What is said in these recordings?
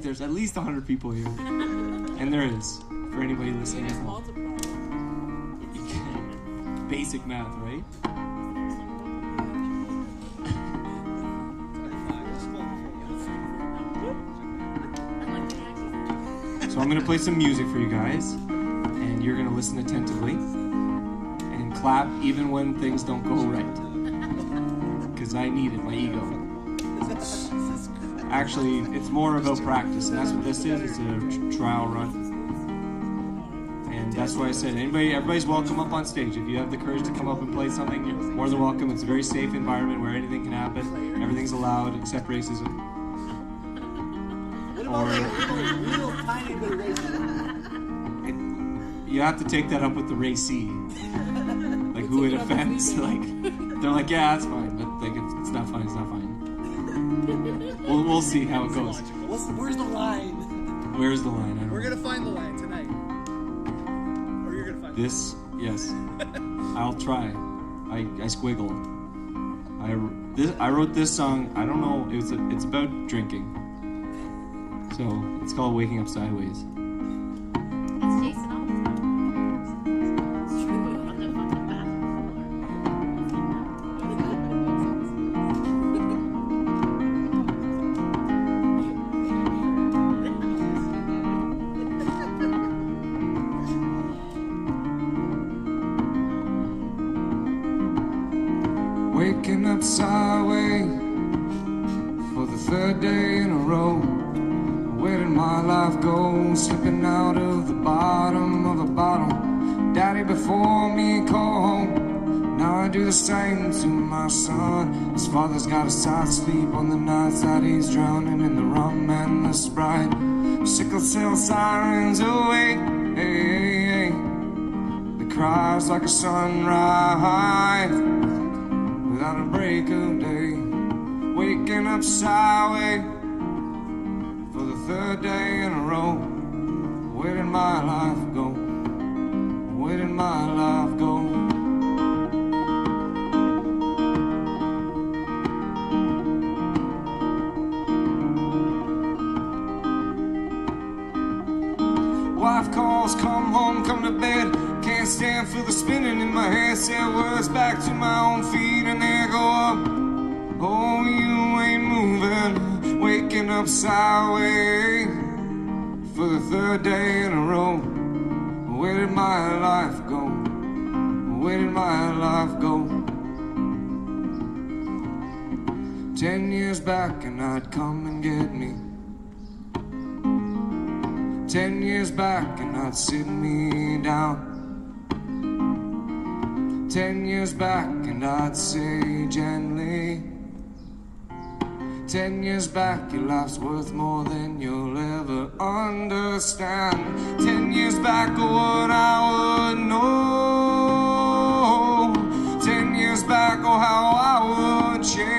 there's at least 100 people here. And there is, for anybody listening at home. Basic math, right? So I'm going to play some music for you guys, and you're going to listen attentively and clap even when things don't go right. Because I need it, my ego. Actually, it's more about practice, and that's what this is. It's a trial run. And that's why I said, everybody's welcome up on stage. If you have the courage to come up and play something, you're more than welcome. It's a very safe environment where anything can happen. Everything's allowed except racism. Or real tiny bit of racism. You have to take that up with the racy. Like who it offends. Like they're like, yeah, that's fine, but like it's not fine. It's not fine. We'll see how it goes. Where's the line? Where's the line? I don't We're know. gonna find the line tonight. Or you're gonna find This, yes. I'll try. I squiggle. I wrote this song. I don't know. It's about drinking. So it's called "Waking Up Sideways." That's Jason all the time. It's true. On the fucking bathroom. Waking up sideways for the third day in a row. Where did my life go? Slipping out of the bottom of a bottle. Daddy before me called home. Now I do the same to my son. His father's got a side sleep on the nights that he's drowning in the rum and the Sprite. Sickle cell sirens away. Hey, hey, hey. The cries like a sunrise without a break of day. Waking up sideways for the third day in a row. Where did my life go? Where did my life go? Wife calls, come home, come to bed. Can't stand for the spinning in my head. Say words back to my own feet and they go up. Oh, you ain't moving. Waking up sideways for the third day in a row. Where did my life go? Where did my life go? 10 years back and I'd come and get me. 10 years back and I'd sit me down. 10 years back and I'd say gently, 10 years back, your life's worth more than you'll ever understand. 10 years back, what I would know. 10 years back, oh, how I would change.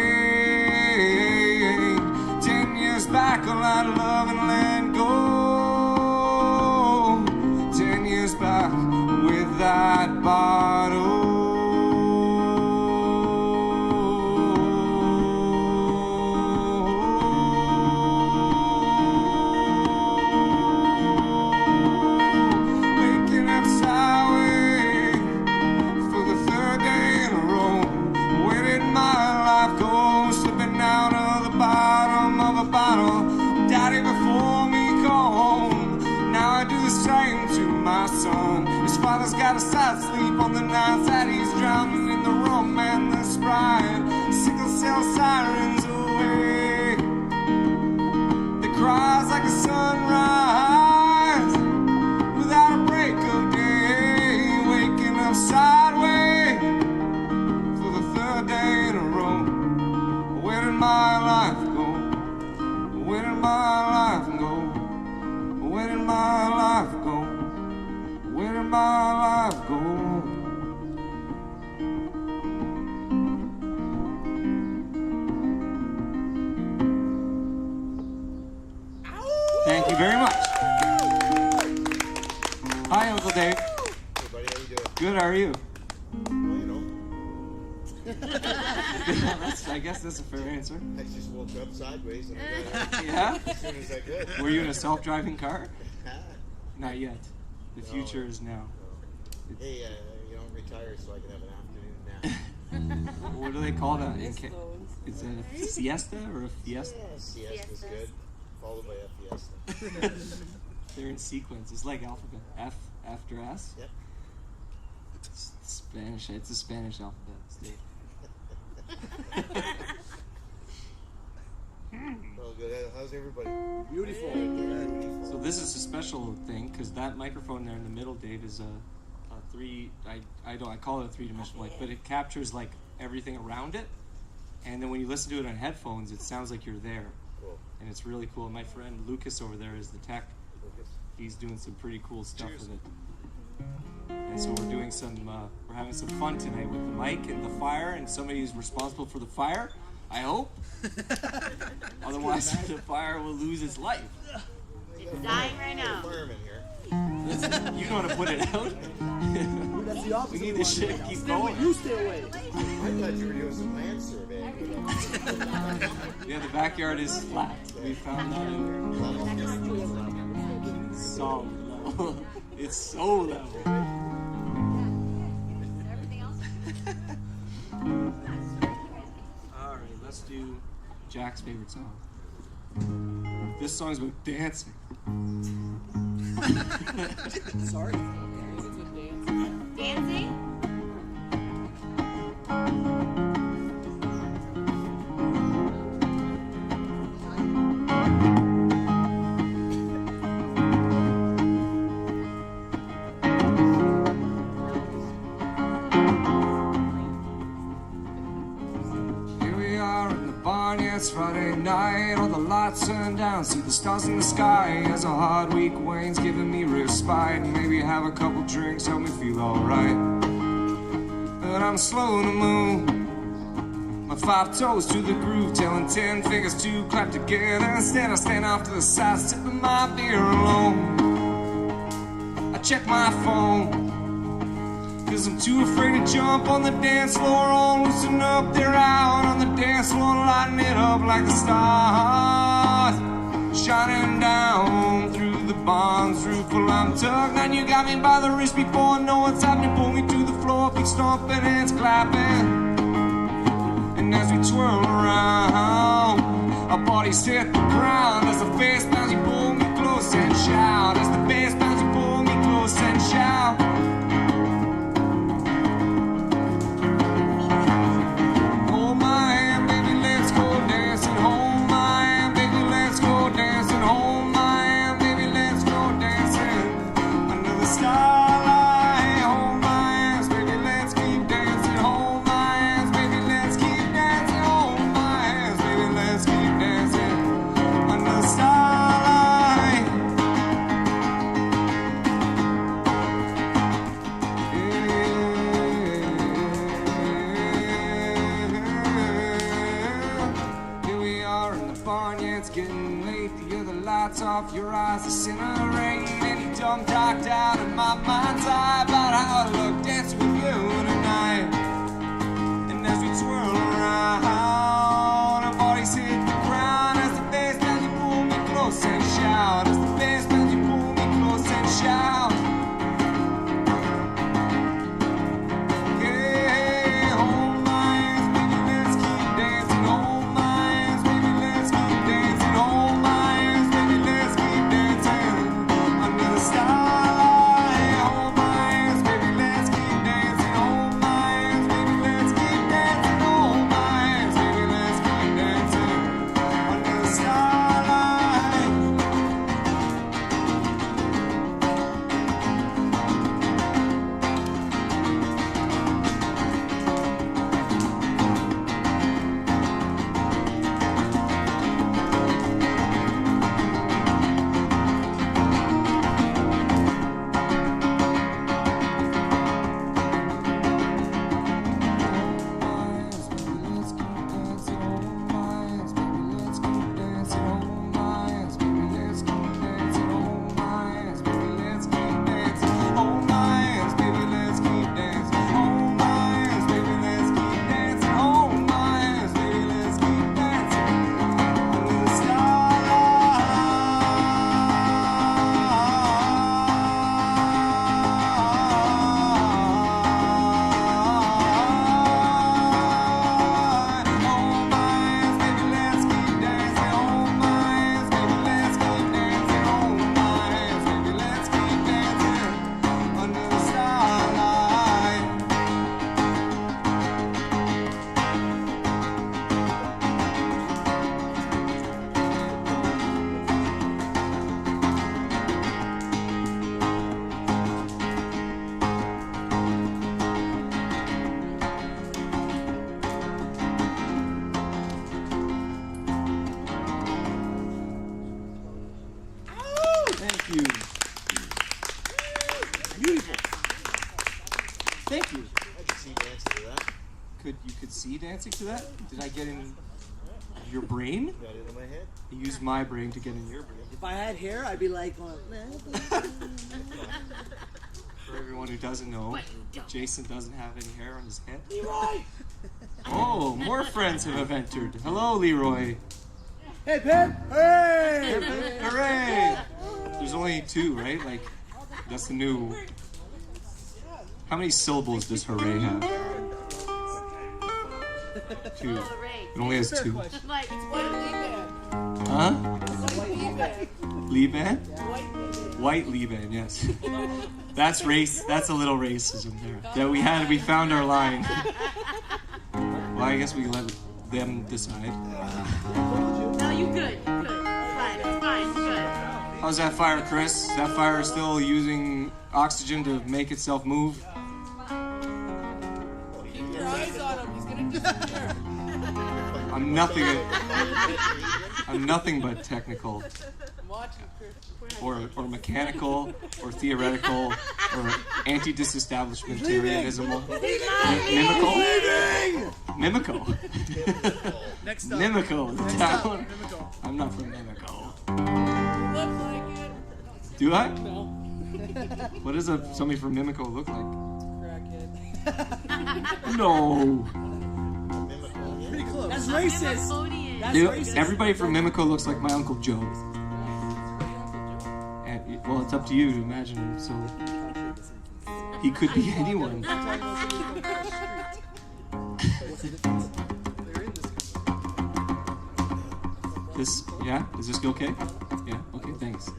10 years back, all I'd love and let go. 10 years back, with that bottle. His father's got a side sleep on the nights that he's drowning in the rum and the Sprite. Sickle cell sirens away. The cries like a sunrise without a break of day. Waking up sideways for the third day in a row. Where did my life go? Where did my life go? Where did my life go? Where did my life go? Thank you very much. Hi, Uncle Dave. Hey, buddy, how you doing? Good, how are you? Well, you know. I guess that's a fair answer. I just woke up sideways and I got Yeah? it as soon as I could. Were you in a self-driving car? Not yet. The future is now. Hey, you don't retire so I can have an afternoon nap. What do they call that? Is it a siesta or a fiesta? Yeah, siesta's good. Followed by a fiesta. They're in sequence. It's like alphabet. F after S. Yep. It's Spanish. It's a Spanish alphabet. Steve. Well, good. How's everybody? Beautiful. So this is a special thing because that microphone there in the middle, Dave, is a three. I call it a three-dimensional mic, but it captures like everything around it, and then when you listen to it on headphones, it sounds like you're there, Cool. and it's really cool. My friend Lucas over there is the tech. Lucas. He's doing some pretty cool stuff with it. And so we're doing some, we're having some fun tonight with the mic and the fire, and somebody who's responsible for the fire, I hope. Otherwise, the fire will lose its life. It's dying right now. Fireman here. You know how to put it out. That's the opposite. We need this shit to keep going. You stay away. I thought you were doing some land surveying. Yeah, the backyard is flat. We found that in solid level. It's so level. Everything else? All right, let's do Jack's favorite song. This song's about dancing. Sorry. Dancing? Here we are in the barn, yeah, it's Friday night. All the lights turned down, see the stars in the sky. As a hard week wanes, giving me respite. Maybe have a couple drinks, help me feel alright. But I'm slow to move, my 5 toes to the groove, telling 10 fingers to clap together. Instead I stand off to the side, sipping my beer alone. I check my phone, 'cause I'm too afraid to jump on the dance floor. All loosen up, they're out on the dance floor, lighting it up like the stars, shining down through the barn's roof. Well, I'm tugged, and you got me by the wrist before I know what's happening. Pull me to the floor, feet stomping, hands clapping. And as we twirl around, our bodies hit the ground. As the bass bounce, you pull me close and shout. As the bass bounce, you pull me close and shout. Hold my hand, baby, let's go dancing. Hold my hand, baby, let's go dancing. Hold my hand, baby, let's go dancing under the starlight. Hold my hands, baby, let's keep dancing. Hold my hands, baby, let's keep dancing. Hold my hands, baby, let's keep dancing under the starlight. Here we are in the barn, yeah, it's getting late. The other lights off, your eyes disintegrate. And you dumb talked out in my mind's eye about how I look dancing with you tonight. And as we twirl around, our bodies hit the ground. As the bass bounce, you pull me close and shout. As the bass bounce, you pull me close and shout. Yeah, hold my hands, baby, let's keep dancing. Hold my hands, baby, let's keep dancing. Hold my hands, baby, let's keep dancing under the starlight. Hold my hands, baby, let's keep dancing. see dancing to that. You could see dancing to that? Did I get in your brain? Got it in my head. I used my brain to get in your brain. If I had hair, I'd be like, For everyone who doesn't know, Jason doesn't have any hair on his head. Leroy! Oh, more friends have entered. Hello, Leroy. Hey, Pip! Hey! Hooray! There's only 2, right? Like, that's the new... How many syllables does hooray have? 2. It only has 2. Like, it's one Huh? Lee Liban? White Liban, yes. That's race. That's a little racism there. That we found our line. Well, I guess we let them decide. No, you good. You good. It's fine. Good. How's that fire, Chris? Is that fire still using oxygen to make itself move? Keep your eyes on him. He's gonna disappear. I'm nothing but technical, I'm watching, Chris. or mechanical, or theoretical, or anti-disestablishmentarianism. Mimical. Next up. Mimico. The town. Mimico. I'm not from Mimico. Looks like it. Do I? No. What does somebody from Mimico look like? Crackhead. No. Pretty close. That's racist. Cambodian. That's Dude, racist. everybody from Mimico looks like my Uncle Joe. And, well, it's up to you to imagine him. So he could be anyone. This, yeah? Is this okay? Yeah? Okay, thanks.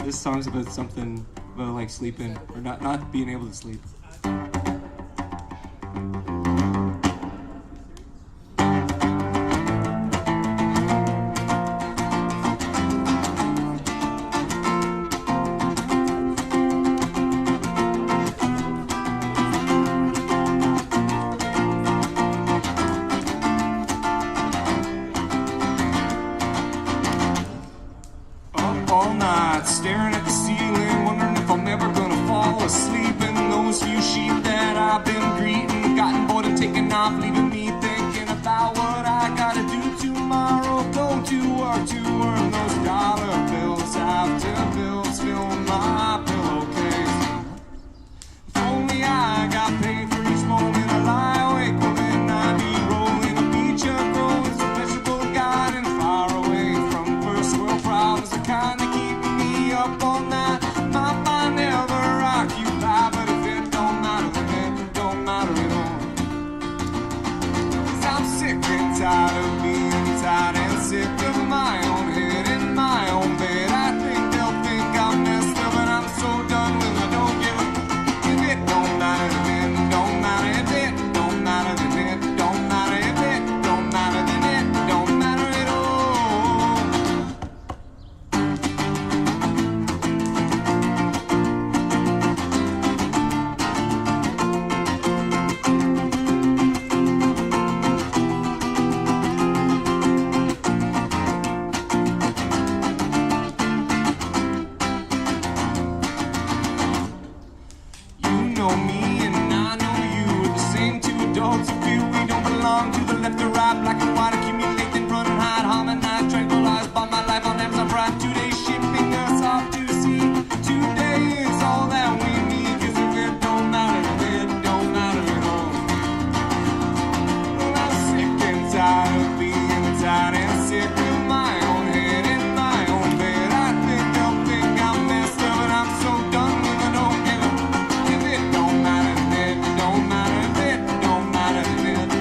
This song's about something about like sleeping, or not being able to sleep. All night, staring at the ceiling, wondering if I'm ever gonna fall asleep. And those few sheep that I've been greeting, gotten bored and taking off, leaving me thinking about what I gotta do tomorrow. Go to work to earn those dollar bills, after bills fill my pillowcase. If only I got paid for each moment I lie awake, well then I'd be rolling a beach of grows, a vegetable garden far away from first world problems, the kind that keep me up all night. My mind never occupied, but if it don't matter, then it don't matter at all. 'Cause I'm sick and tired of being tired and sick of my own head in my own bed. I think they'll think I'm messed up, and I'm so done with I don't give a. If it don't matter, then it don't matter. If it don't matter, then it don't matter. If it don't matter, then it don't matter at all. You know me and I know you. We're the same two adults who feel we don't belong to the left or right, black and white, accumulating, run and hide, harmonize, tranquilized by my life on Amazon Prime. 2 days shipping us off to sea. Today is all that we need, 'cause if it don't matter, it don't matter at all. Well, I'm sick and tired of being tired and sick of my own head in my own bed. I think they'll think I'm messed up, and I'm so done with I don't give a. If it don't matter, then it don't matter. If it don't matter, then it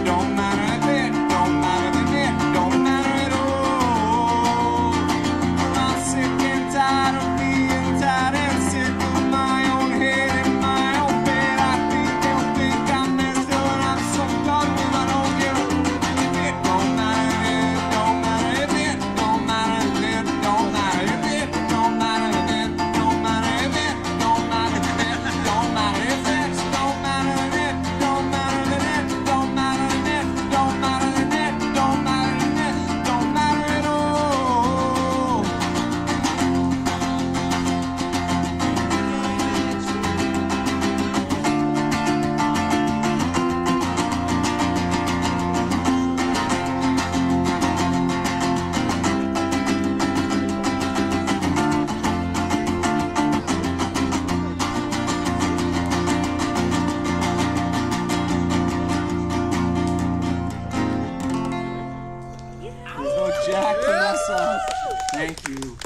Thank you.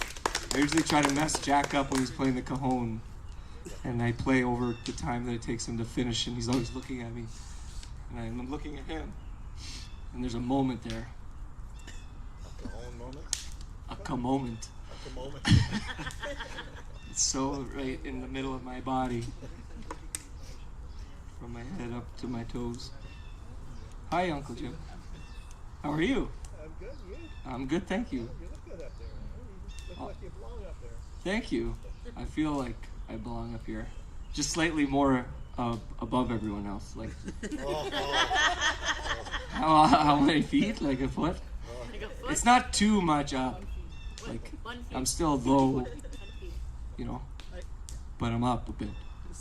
I usually try to mess Jack up when he's playing the cajon, and I play over the time that it takes him to finish, and he's always looking at me, and I'm looking at him, and there's a moment there. A cajon moment? A moment. A moment. It's so right in the middle of my body, from my head up to my toes. Hi, Uncle Jim. How are you? I'm good, you? I'm good, thank you. You look good up there. You look like you belong up there. Thank you. I feel like I belong up here. Just slightly more above everyone else. Like, Oh, how many feet? Like a foot? Like a foot? It's not too much up. Like, 1 feet. I'm still low, 10 feet. you know, but I'm up a bit.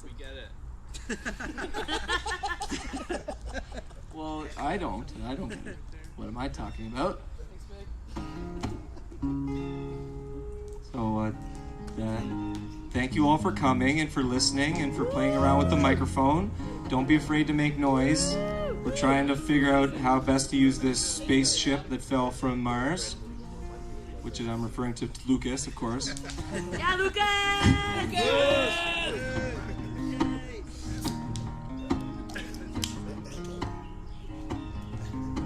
We get it. Well, I don't get it. What am I talking about? So, thank you all for coming and for listening and for playing around with the microphone. Don't be afraid to make noise. We're trying to figure out how best to use this spaceship that fell from Mars, which is, I'm referring to Lucas, of course. Yeah, Lucas!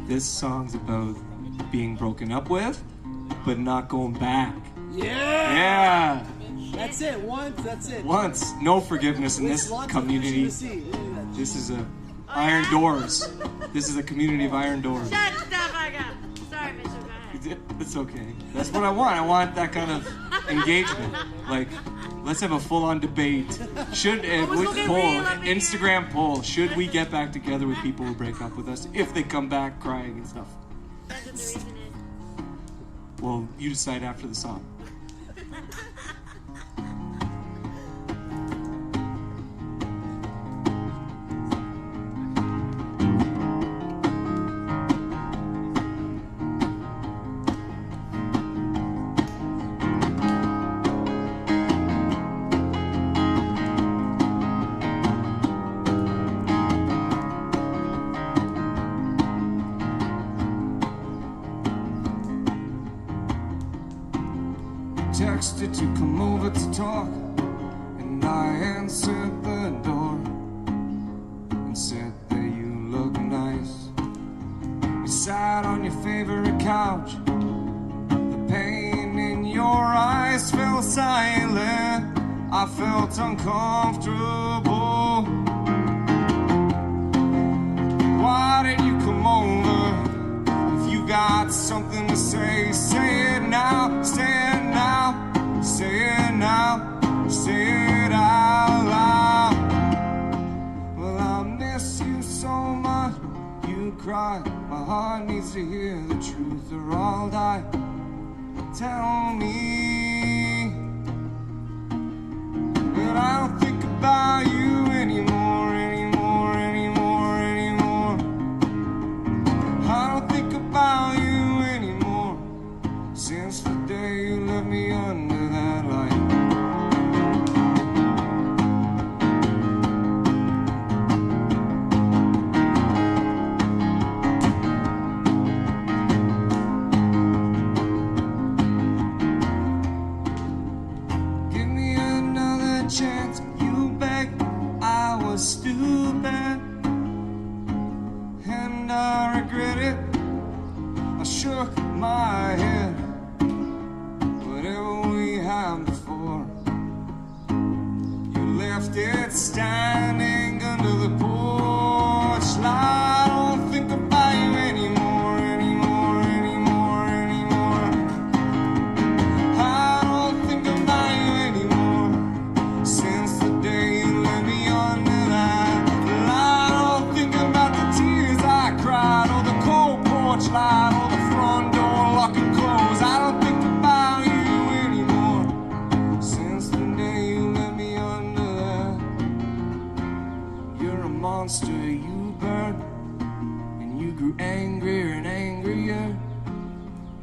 This song's about being broken up with, but not going back. Yeah! Yeah! That's it. Once, that's it. Once, no forgiveness in this Lots of community. fish in the sea. We do that. This is a iron doors. This is a community of iron doors. Shut the fuck up. Sorry, Mitchell, go ahead. It's okay. That's what I want. I want that kind of engagement. Like, let's have a full-on debate. Should was with looking poll, real up an in Instagram poll? Should we get back together with people who break up with us if they come back crying and stuff? That's what the reason is. Well, you decide after the song. Texted to come over to talk, and I answered the door and said that you look nice. We sat on your favorite couch. The pain in your eyes fell silent. I felt uncomfortable. Why did you come over? If you got something to say, say it now, say it now. Say it now, say it out loud. Well, I miss you so much. You cry, my heart needs to hear the truth or I'll die. Tell me, but I don't think about you anymore, anymore, anymore, anymore. I don't think about you anymore since the day you left me under that light. Give me another chance, you begged. I was stupid and I regret it. I shook my head. Whatever we had before, you left it standing under the porch light. I don't think about you anymore, anymore, anymore, anymore. I don't think about you anymore since the day you let me under that light. I don't think about the tears I cried or the cold porch light or the front door lock and close. I don't think about you anymore since the day you let me under that. You're a monster, you burned, and you grew angrier and angrier.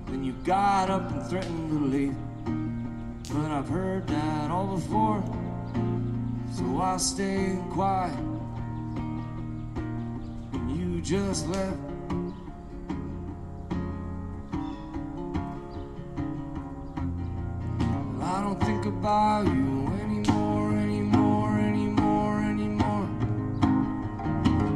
Then you got up and threatened to leave. But I've heard that all before, so I stayed quiet. And you just left. don't think about you anymore, anymore, anymore, anymore.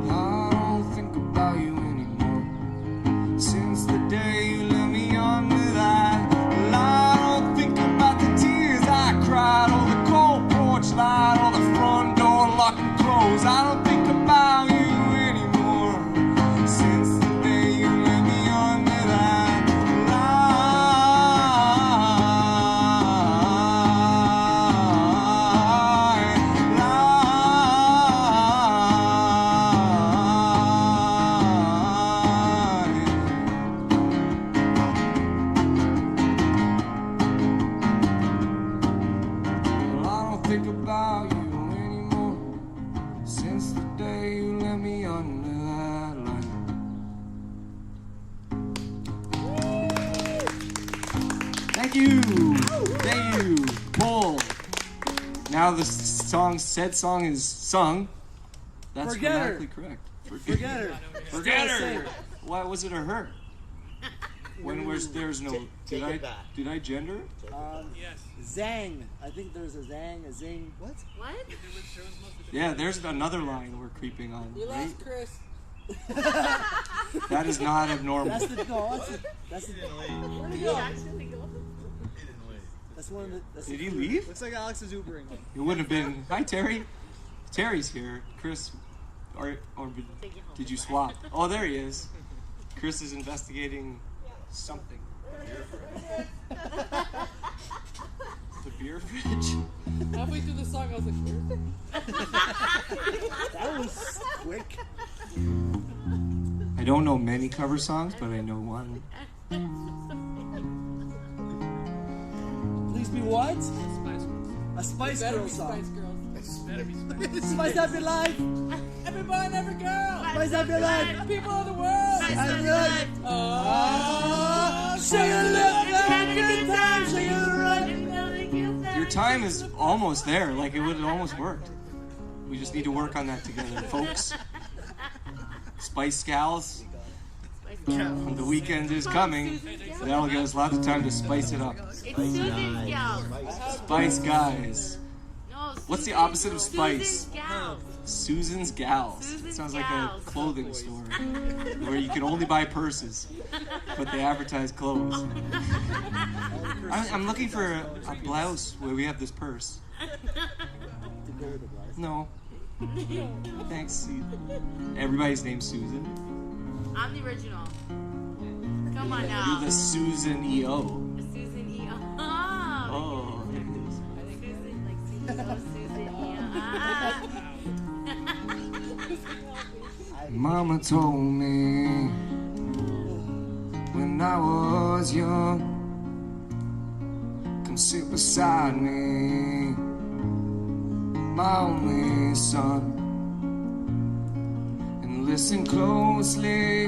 I don't think about you anymore. Since the day you let me under that. Well, I don't think about the tears I cried, or the cold porch light, or the front door locked and closed. I don't think about you anymore. Since the day you let me under that Well, I don't think about you anymore. Since the day you let me under that line. Thank you. Thank you, Paul. Now the said song is sung. That's Forget her. grammatically correct. Forget her. Forget Say her. Why was it a her? When there's no Take it back. did I gender? Yes. Zang. I think there's a zang, a zing. What? What? Yeah, there's another line we're creeping on. You Right? lost Chris. That is not abnormal. That's the no. That's the. Where'd he Did go? he actually go? That's one of the. That's Did the, he leave? Looks like Alex is Ubering. It would have been. Hi, Terry. Terry's here. Chris, or Take you home. did you swap? Oh, there he is. Chris is investigating something. The beer fridge. Halfway through the song, I was like, where's That was quick. I don't know many cover songs, but I know one. Please be what? Spice Girls. A Spice Better Girl be song. Spice Girls. Better be Spice Girls. Spice up your life. Every boy and every girl. Spice up your life. People of the world. Spice up your life. Oh, Sing it look, have a good time, sing it right. Your time is almost there. Like it would have almost worked. We just need to work on that together, folks. Spice Gals. The weekend is coming. That'll give us lots of time to spice it up. It's Susan's Gals. Spice Guys. No, What's the opposite of spice? Susan's Gals. Susan's Gals. It Susan's sounds like a Gals. clothing store where you can only buy purses, but they advertise clothes. I'm looking for a blouse where we have this purse. No. Thanks. Everybody's named Susan. I'm the original. Come on now. You're the Susan EO. Susan E. Oh. Oh. Susan, like Susan, Susan E. Mama told me when I was young, come sit beside me, my only son, and listen closely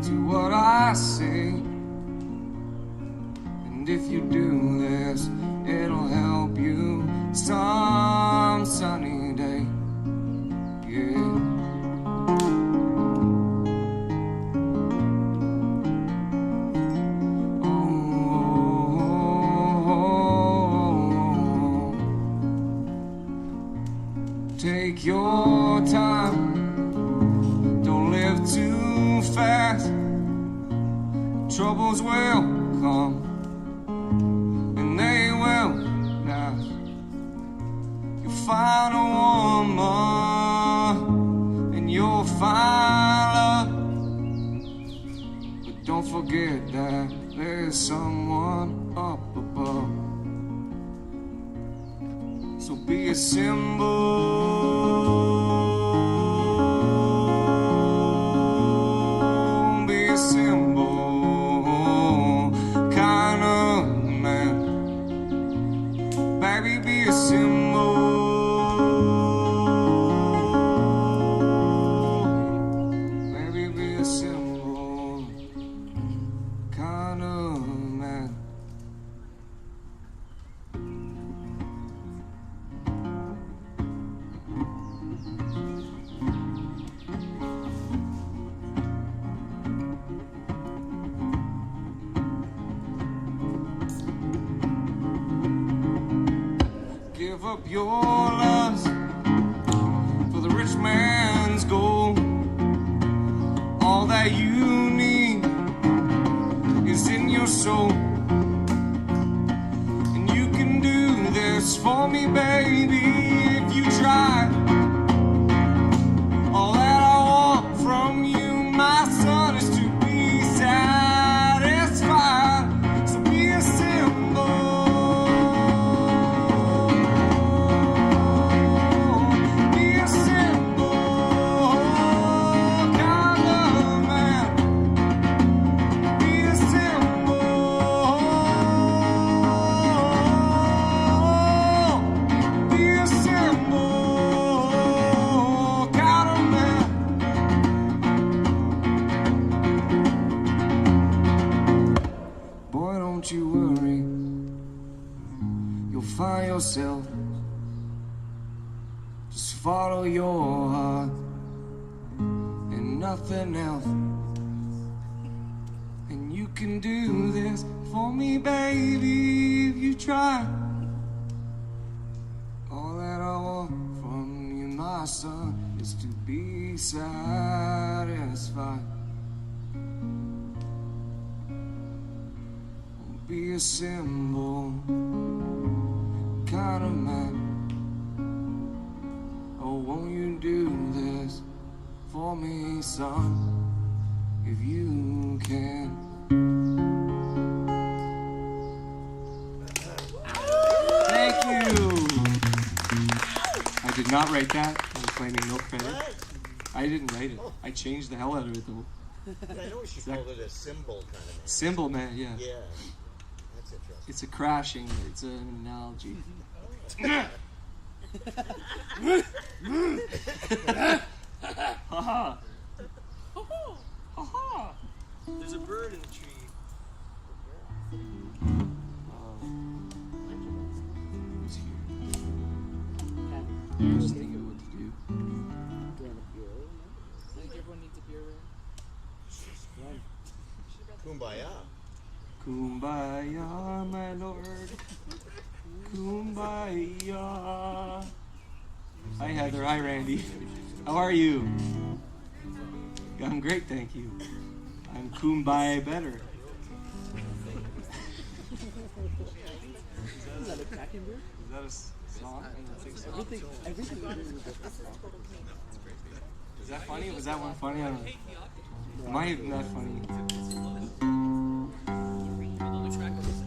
to what I say. And if you do this, it'll help you some sunny day. Yeah. Take your time, don't live too fast. Troubles will come, and they will last. You'll find a woman, and you'll find love. But don't forget that there's someone up above. So be a symbol, be a symbol, kind of man. Baby, be a symbol, baby, be a symbol, kind of man. up your lust for the rich man's gold. All that you need is in your soul. And you can do this for me, baby, if you try. All that I want from you, my son, is to be satisfied. So be a symbol. Be a symbol. Kind of man. Be a symbol. Be a symbol. Kind of man. Boy, don't you worry, you'll find yourself. Just follow your heart and nothing else. And you can do this for me, baby, if you try. All that I want from you, my son, is to be satisfied. Be a symbol, kind of man. Oh, won't you do this for me, son, if you can? Thank you. I did not write that. I'm claiming no credit. What? I didn't write it. I changed the hell out of it though. I know she called it a symbol kind of man. Symbol man, yeah. Yeah, that's interesting. It's a crashing. It's an analogy. Haha. Haha. There's a bird in the tree. Who's here? I'm just thinking what to do. I think everyone needs a beer ring. Kumbaya. Kumbaya, my lord. Kumbaya. Hi, Heather. Hi, Randy. How are you? I'm great, thank you. I'm Kumbaya better. Is that a cracking beer? Is that a song? I don't think so. Everything Is that funny? Was that one funny? I don't know. Am I even that funny? Although the crackles.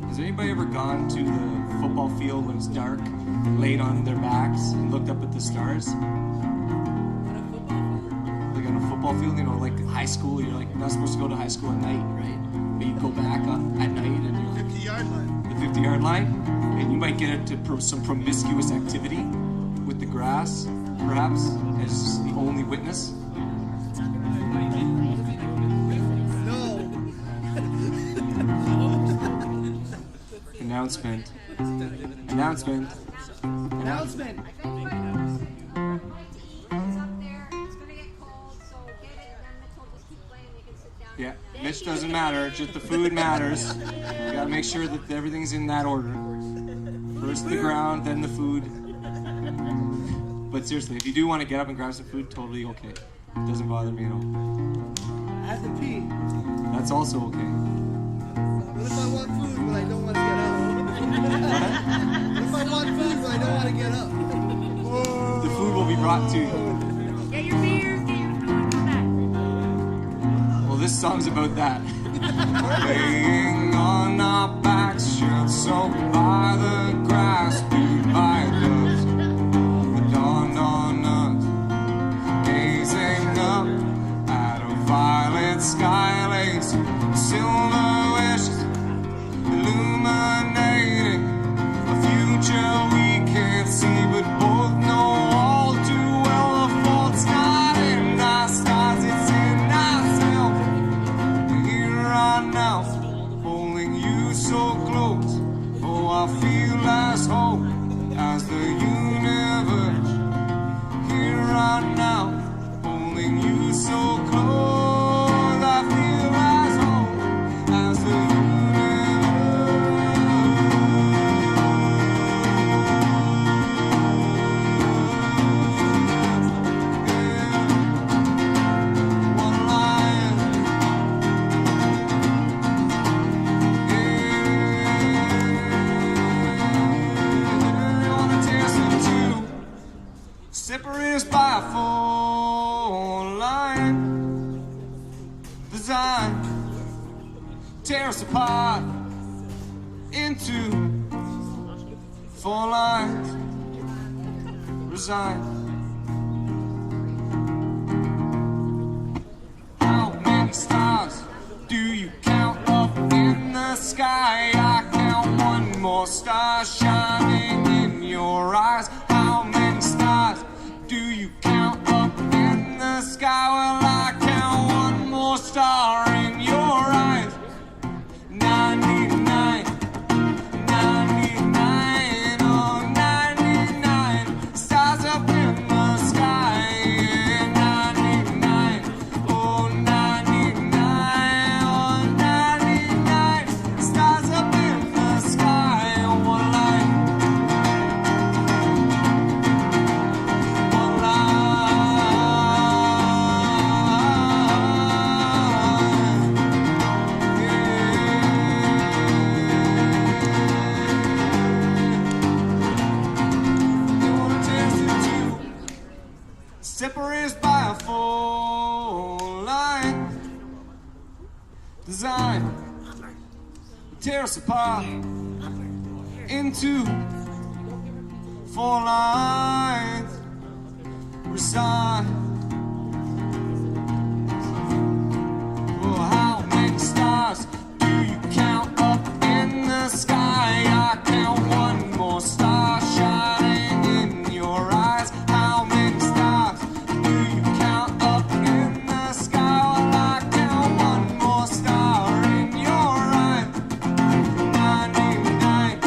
Has anybody ever gone to the football field when it's dark, laid on their backs, and looked up at the stars? Like on a football field, you know, like high school, you're like not supposed to go to high school at night, right? But you go back at night and you're like, 50-yard line. the 50-yard line, and you might get into some promiscuous activity with the grass, perhaps, as the only witness. No. Announcement. Announcement. Announcement. It's up there. It's gonna get cold, so get it. And then Mitch will just keep playing. You can sit down. Yeah, Mitch doesn't matter, just the food matters. You gotta make sure that everything's in that order. First the ground, then the food. But seriously, if you do want to get up and grab some food, totally okay. It doesn't bother me at all. I have to pee. That's also okay. What if I want food but I don't want to get up? What if I want food but I don't want to get up? The food will be brought to you. Get your beers. Get your food. Come back. Well, this song's about that. Laying on our backs, shirt soaked by the grass, goodbye dust. The dawn on us, gazing up at a violet sky lace, silver wishes illuminating a future we can't see, but both know all too well the fault's not in our stars, it's in ourselves. We're here on so close. Oh, I feel as whole as the universe. Here right now, holding you so close. I feel as whole as the separated by a full line design, tear us apart into four lines, resign. How many stars do you count up in the sky? I count one more star shining in your eyes. How many stars do you count up in the sky? Well, I count one more star in your eyes. 99, 99, oh 99 stars up in the sky. 99, oh 99, oh 99 stars up in the sky. One line. Separated by a full line design, tear us apart into four lines, resign. Well, how many stars do you count up in the sky? I count one more star shining in your eyes. How many stars do you count up in the sky? Well, I count one more star in your eyes. 99,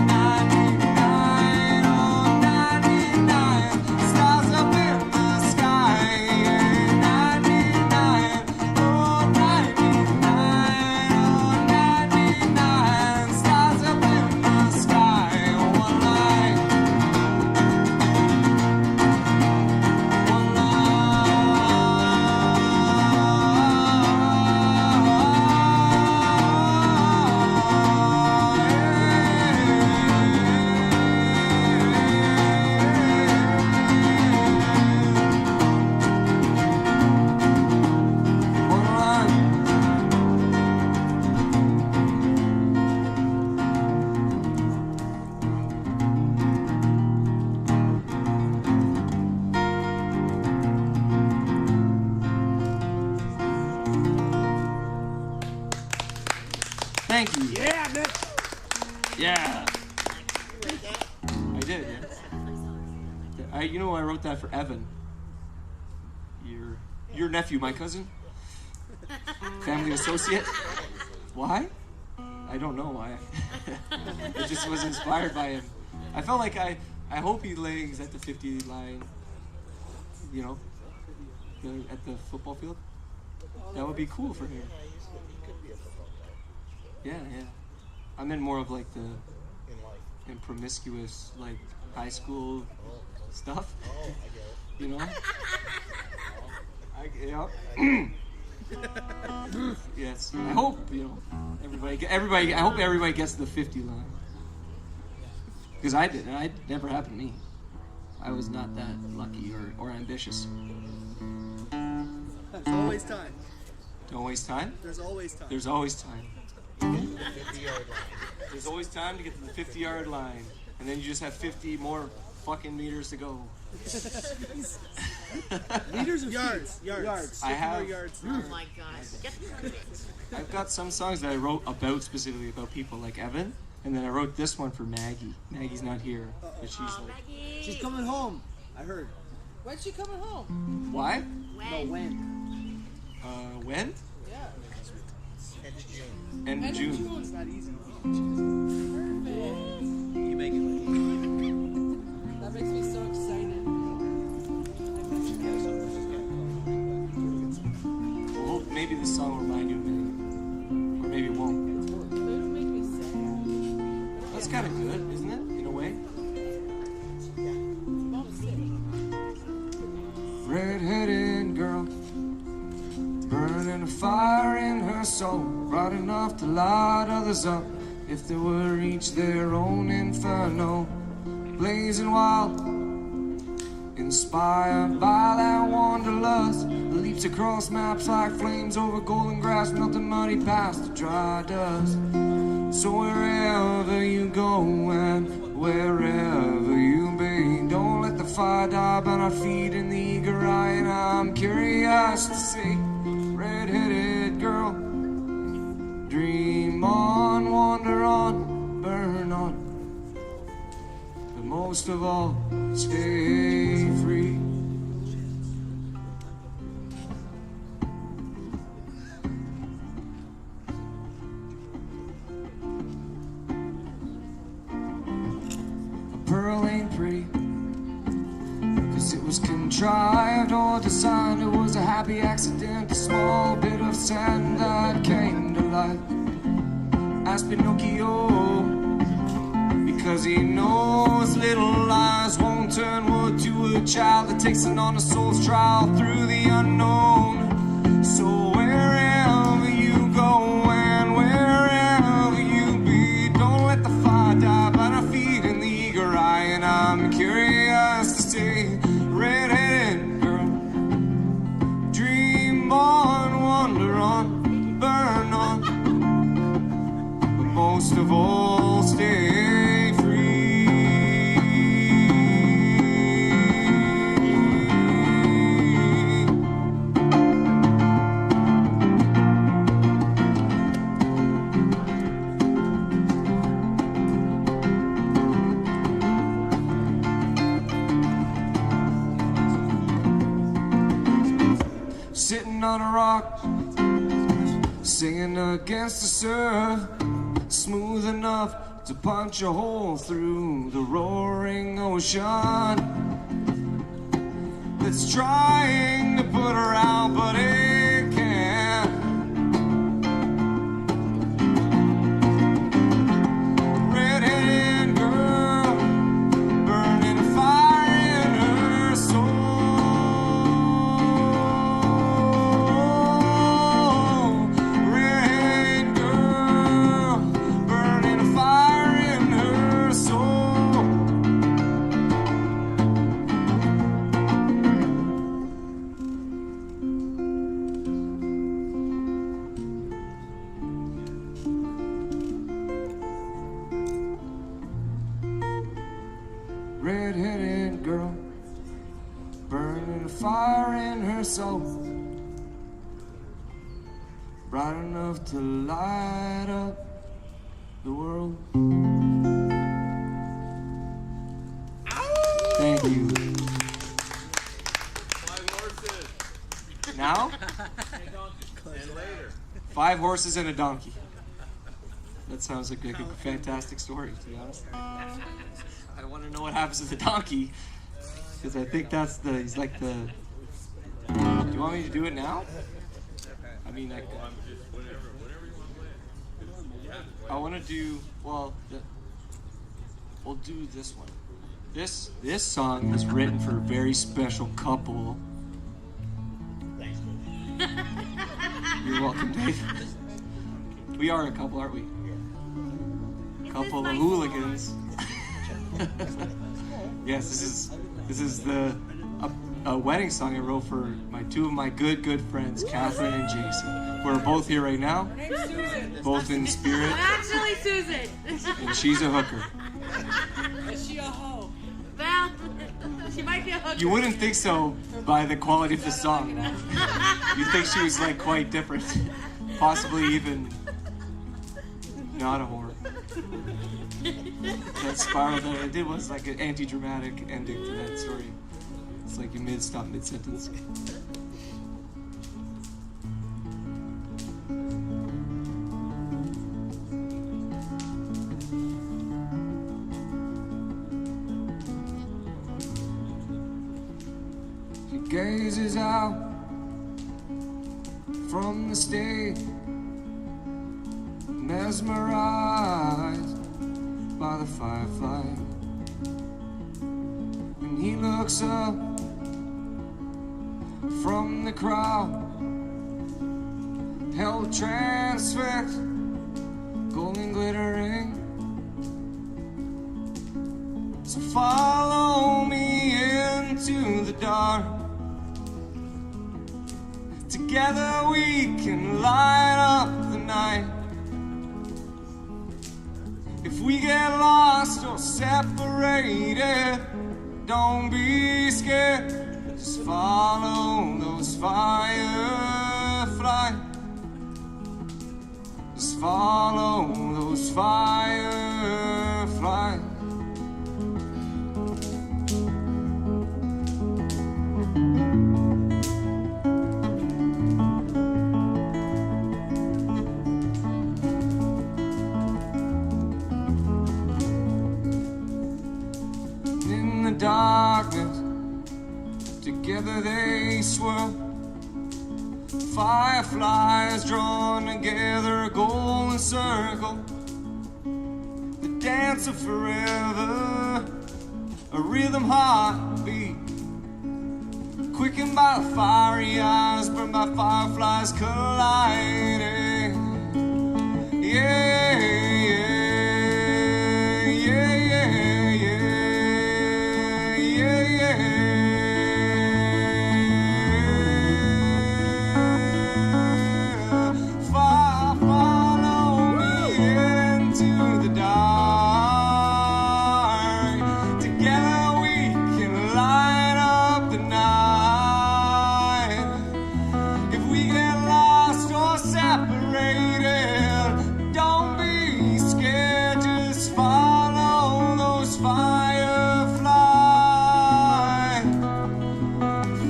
99, oh 99 stars up in the sky. 99, oh 99, oh 99 stars up in the sky. One line, one Thank you. Yeah, Nick. Yeah. I did, yeah. I wrote that for Evan. Your nephew, my cousin. Family associate. Why? I don't know why. It just was inspired by him. I felt like I hope he lays at the 50 line, at the football field. That would be cool for him. Yeah. I meant more of like the in promiscuous like high school stuff. You know? Yes. I hope everybody. I hope everybody gets the 50 line. Because I did, and it never happened to me. I was not that lucky or ambitious. There's always time. Don't waste time. There's always time. There's always time. 50-yard line. There's always time to get to the 50-yard line, and then you just have 50 more fucking meters to go. Meters or yards? Yards. I have. More yards. Oh my gosh. Get through it. I've got some songs that I wrote specifically about people like Evan, and then I wrote this one for Maggie. Maggie's not here, but she's like, Maggie. She's coming home. I heard. When's she coming home? why? When? No, when? When? Yeah. End of June. June's not easy. You make it like That makes me so excited. Well, maybe this song will remind you of me. Or maybe it won't. It'll make me sad. That's kind of good, isn't it? In a way. Redheaded girl, burning a fire in her soul, bright enough to light others up if they were each their own inferno. Blazing wild, inspired by that wanderlust, leaps across maps like flames over golden grass, melting muddy past to dry dust. So wherever you go and wherever you be, don't let the fire die by our feet in the eager eye. And I'm curious to see, redheaded girl, dream on, wander on, burn on, but most of all, stay free. Pearl ain't pretty, 'cause it was contrived or designed. It was a happy accident, a small bit of sand that came to life. Ask Pinocchio, because he knows little lies won't turn wood to a child that takes an honest soul's trial through the unknown. So wherever you go and wherever you be, don't let the fire die by our feet in the eager eye. And I'm curious to see, redheaded girl, dream on, wander on, burn on, but most of all, stay free. Sitting on a rock, singing against the surf, smooth enough to punch a hole through the roaring ocean that's trying to put her out, but it can't. Redheaded girl, burning a fire in her soul. Redheaded girl, burning a fire in her soul. Redheaded girl, burning a fire in her soul, bright enough to light up the world. Thank you. 5 horses Now, and later. 5 horses and a donkey. That sounds like a fantastic story, to be honest. I want to know what happens to the donkey, because I think that's the, he's like the, do you want me to do it now? I mean, Whenever you want to play. I want to do, well, we'll do this one. This song is written for a very special couple. Thanks, Coach. You're welcome, Dave. We are a couple, aren't we? Couple of hooligans. Yes, this is a wedding song I wrote for two of my good friends, Catherine and Jason, who are both here right now, both in spirit, Actually, Susan. and she's a hooker. Is she a hoe? Well, she might be a hooker. You wouldn't think so by the quality of the song. You'd think she was like quite different, possibly even not a whore. That spiral that I did was like an anti-dramatic ending to that story. It's like you stop mid-sentence. gazes out from the stage, mesmerized by the firefly. And he looks up from the crowd, held transfixed, golden glittering. So follow me into the dark. Together we can light up the night. If we get lost or separated, don't be scared. Just follow those fireflies. Just follow those fireflies. In the darkness, together they swirl. Fireflies drawn together, a golden circle. The dance of forever, a rhythm heartbeat, quickened by the fiery eyes, burned by fireflies colliding. Yeah, yeah, yeah, yeah, yeah, yeah, yeah. Follow me into the dark. Together we can light up the night. If we get lost or separated, don't be scared, just follow those fireflies.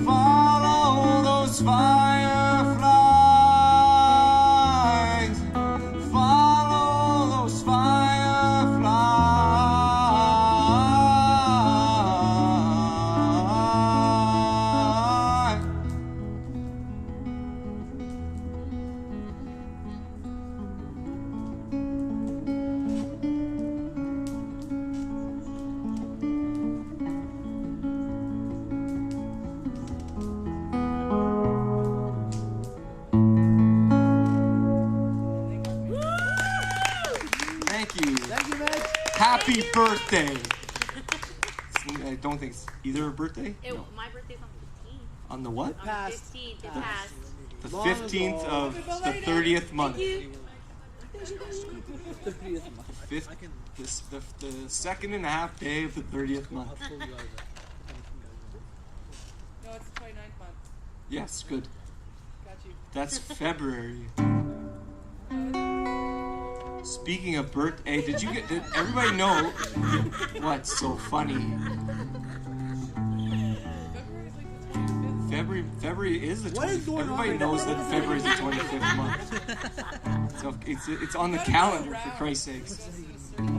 Follow those fireflies. Follow those fireflies. Thank you. Thank you, Meg. Happy birthday. I don't think it's either a birthday. No. My birthday's on the 15th. On the what? On the Passed. 15th. It passed. The Long 15th ago. of the 30th month. Thank you. Fifth, the second and a half day of the 30th month. No, it's the 29th month. Yes, good. Got you. That's February. Speaking of birthday, did everybody know what's so funny? February is like the 25th. February is the What is 25th. going on Everybody right knows now? that February is the 25th month. So it's on the calendar, for Christ's sakes. 12,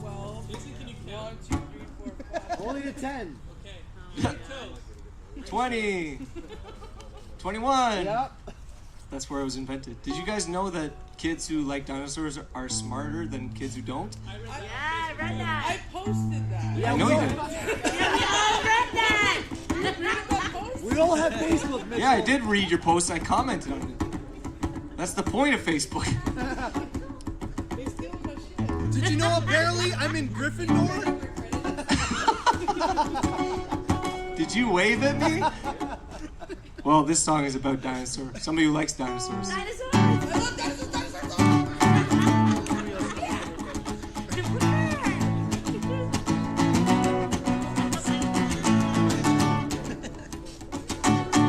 1, 2, 3, 4, 5. Only a 10. Okay. 20, 21. Yep. That's where it was invented. Did you guys know that kids who like dinosaurs are smarter than kids who don't? I read that. Yeah, I read that. I posted that. Yeah, I know we you all- did. I read that. We all have Facebook, Mitchell. Yeah, I did read your post. I commented on it. That's the point of Facebook. They steal my shit. Did you know apparently I'm in Gryffindor? Did you wave at me? Well, this song is about dinosaurs. Somebody who likes dinosaurs. Dinosaurs. I love dinosaurs, dinosaurs.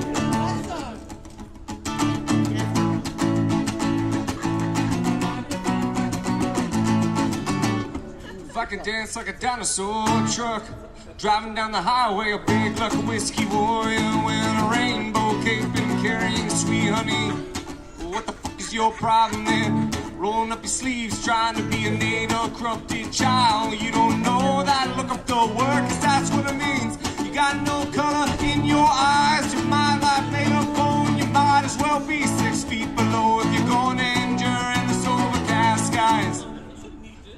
Awesome. If I can dance like a dinosaur truck, driving down the highway, a big like a whiskey warrior, wearing a rainbow cape and carrying sweet honey. What the fuck is your problem then? Rolling up your sleeves, trying to be a native corrupted child. You don't know that, look up the word, 'cause that's what it means. You got no color in eyes to my life made of bone. You might as well be 6 feet below if you're gonna endure in this overcast skies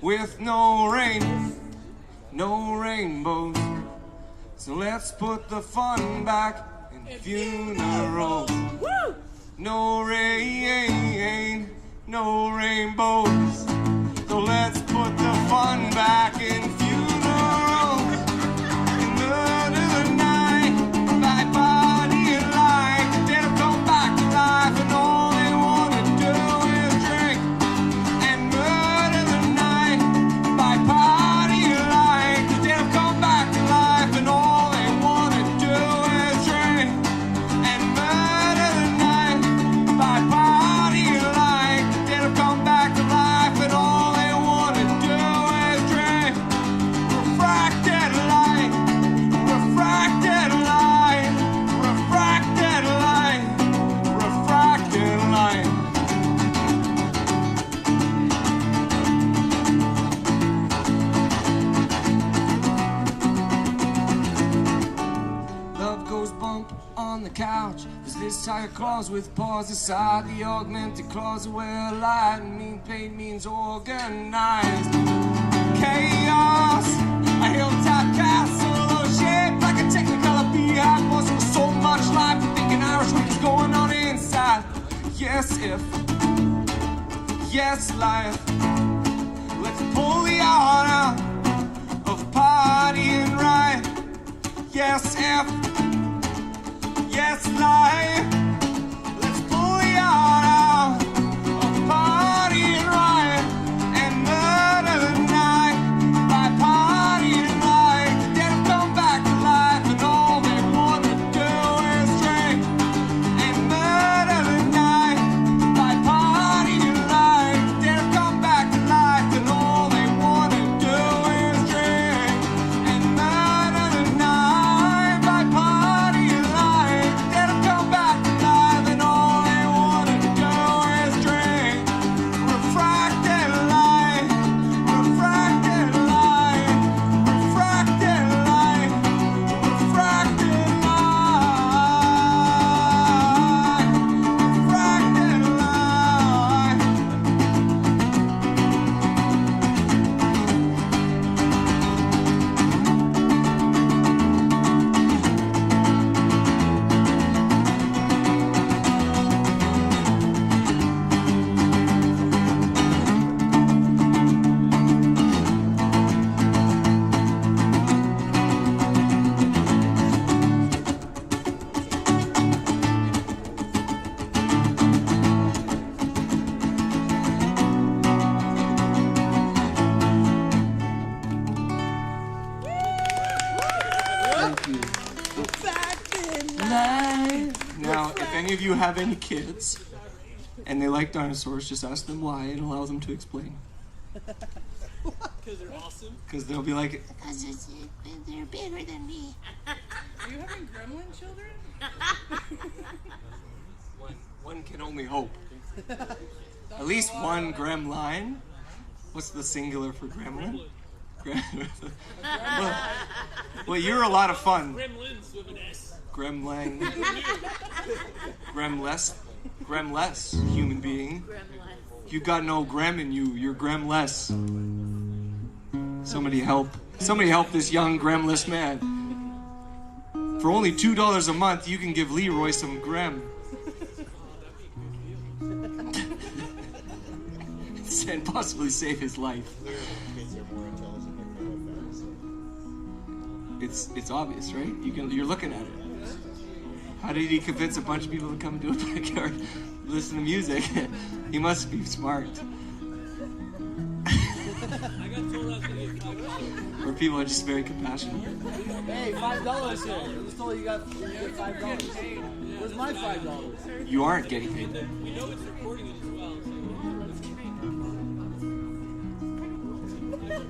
with no rain, no rainbows. So let's put the fun back in funerals. No rain, no rainbows. So let's put the fun back in funerals. In the night, by body and light, the dead have come back to life, and all they want to do is drink and murder the night. By body and light, the dead have come back to life, and all they want to do is drink and murder the night. By body and light, the dead have come back to life, and all they want to do is drink. Refracted light, refracted light, refracted light, refracted light. Love goes bump on the couch. There's this tiger claws with paws aside. The augmented claws are where light and mean pain means organized chaos. A hilltop castle shaped like a technicolor beehive. Was so much life, you're thinking Irish what's going on inside. Yes, if, yes, life. Let's pull the art out of partying right. Yes, if, yes, life. Let's pull the art out of partying right and murder the night by partying right. The dead have come back to life, and all they want to do is drink and murder the night by partying right. The dead have come back to life, and all they want to do is drink and murder the night by partying right. The dead have come back to life, and all they want to do is drink. Refracted light, refracted light, refracted light, refracted light, refracted light. Now, if any of you have any kids and they like dinosaurs, just ask them why and allow them to explain. Because they're awesome. Because they'll be like, Because they're bigger than me. Are you having gremlin children? one can only hope. At least one gremlin. What's the singular for gremlin? Well, you're a lot of fun. Gremlins with an S. Gremling. Gremless human being. You got no grem in you. You're gremless. Somebody help this young gremless man. For only $2 a month, you can give Leroy some grem. And possibly save his life. Kids are more intelligent than It's obvious, right? You're looking at it. How did he convince a bunch of people to come to a backyard, listen to music? He must be smart. I got told I was going to get $5. Or people are just very compassionate. Hey, $5 here. I just told you got $5. Where's my $5? You aren't getting paid. We know it's recording it as well.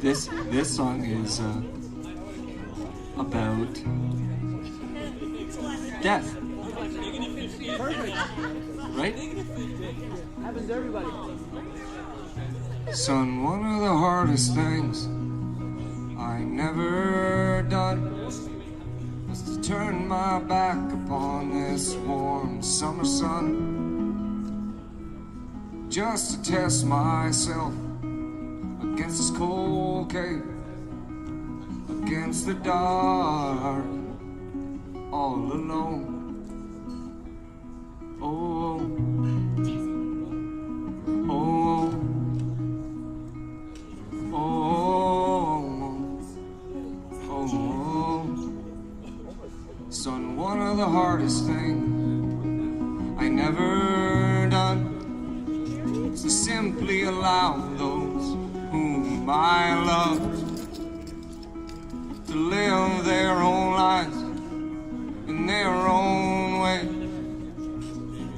This song is about death. Perfect. Right? Happens to everybody. Son, one of the hardest things I never done was was to turn my back upon this warm summer sun, just to test myself against this cold cave, against the dark, all alone. Oh, oh, oh, oh, oh. Son, one of the hardest things I never done is to simply allow those whom I love to live their own lives in their own way.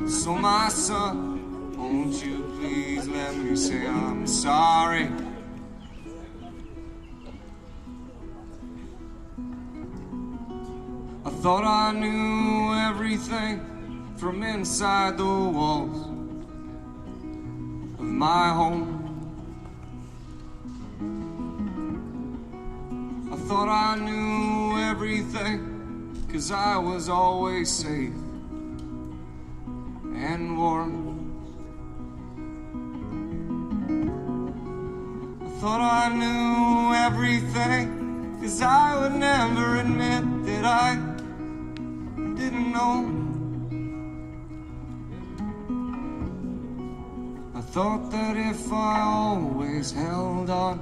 So my son, won't you please let me say I'm sorry. I thought I knew everything from inside the walls of my home. I thought I knew everything, 'cause I was always safe and warm. I thought I knew everything, 'cause I would never admit that I didn't know. I thought that if I always held on,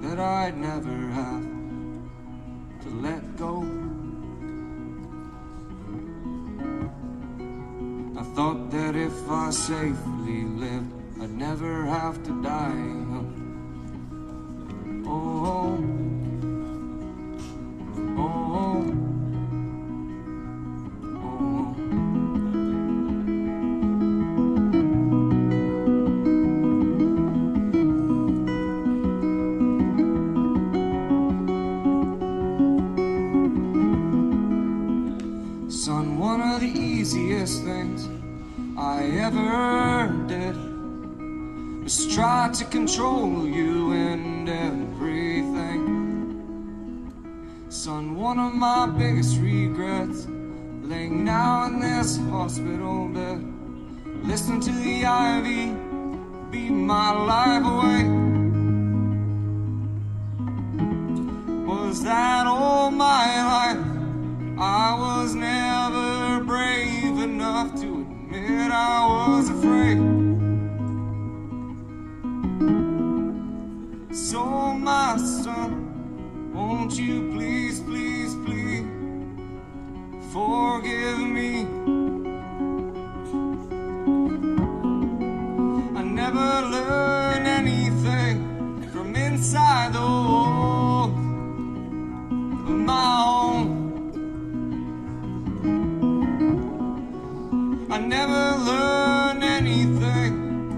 that I'd never have to let go. I thought that if I safely lived, I'd never have to die. Oh, oh, oh, oh. Son, one of the easiest things I ever did was try to control you and everything. Son, one of my biggest regrets, laying now in this hospital bed, listening to the ivy beat my life away, was that all my life I was never brave enough to admit I was afraid. So my son, won't you please, please, please forgive me. I never learned anything from inside the walls of my home. I never learned anything,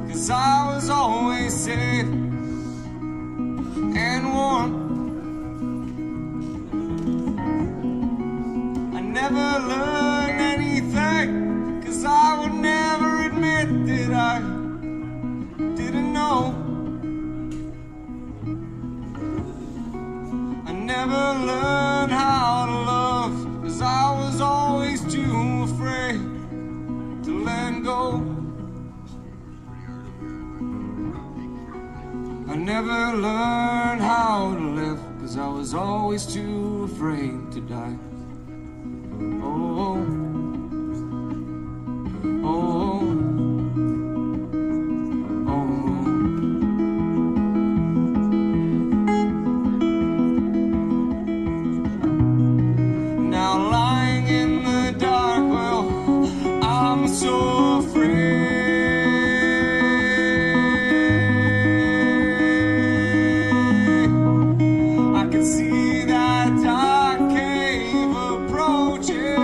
'cause I was always safe and warm. I never learned anything, 'cause I would never admit that I didn't know. I never learned how to love, 'cause I was always too afraid to let go. I never learned how to live, 'cause I was always too afraid to die. Oh, oh, oh, oh. Now lying in the dark, well, I'm so afraid. I can see that dark cave approaching.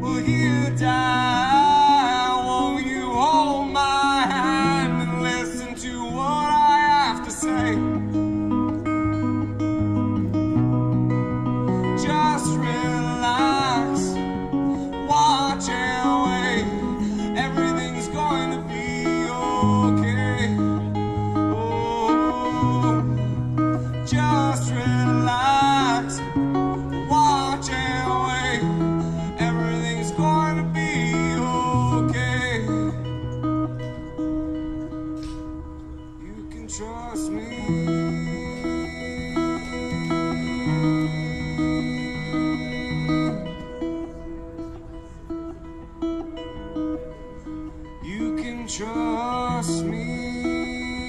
Will you die? Won't you hold my hand and listen to what I have to say? Just relax, watch and wait. Everything's going to be okay. Oh, can trust me.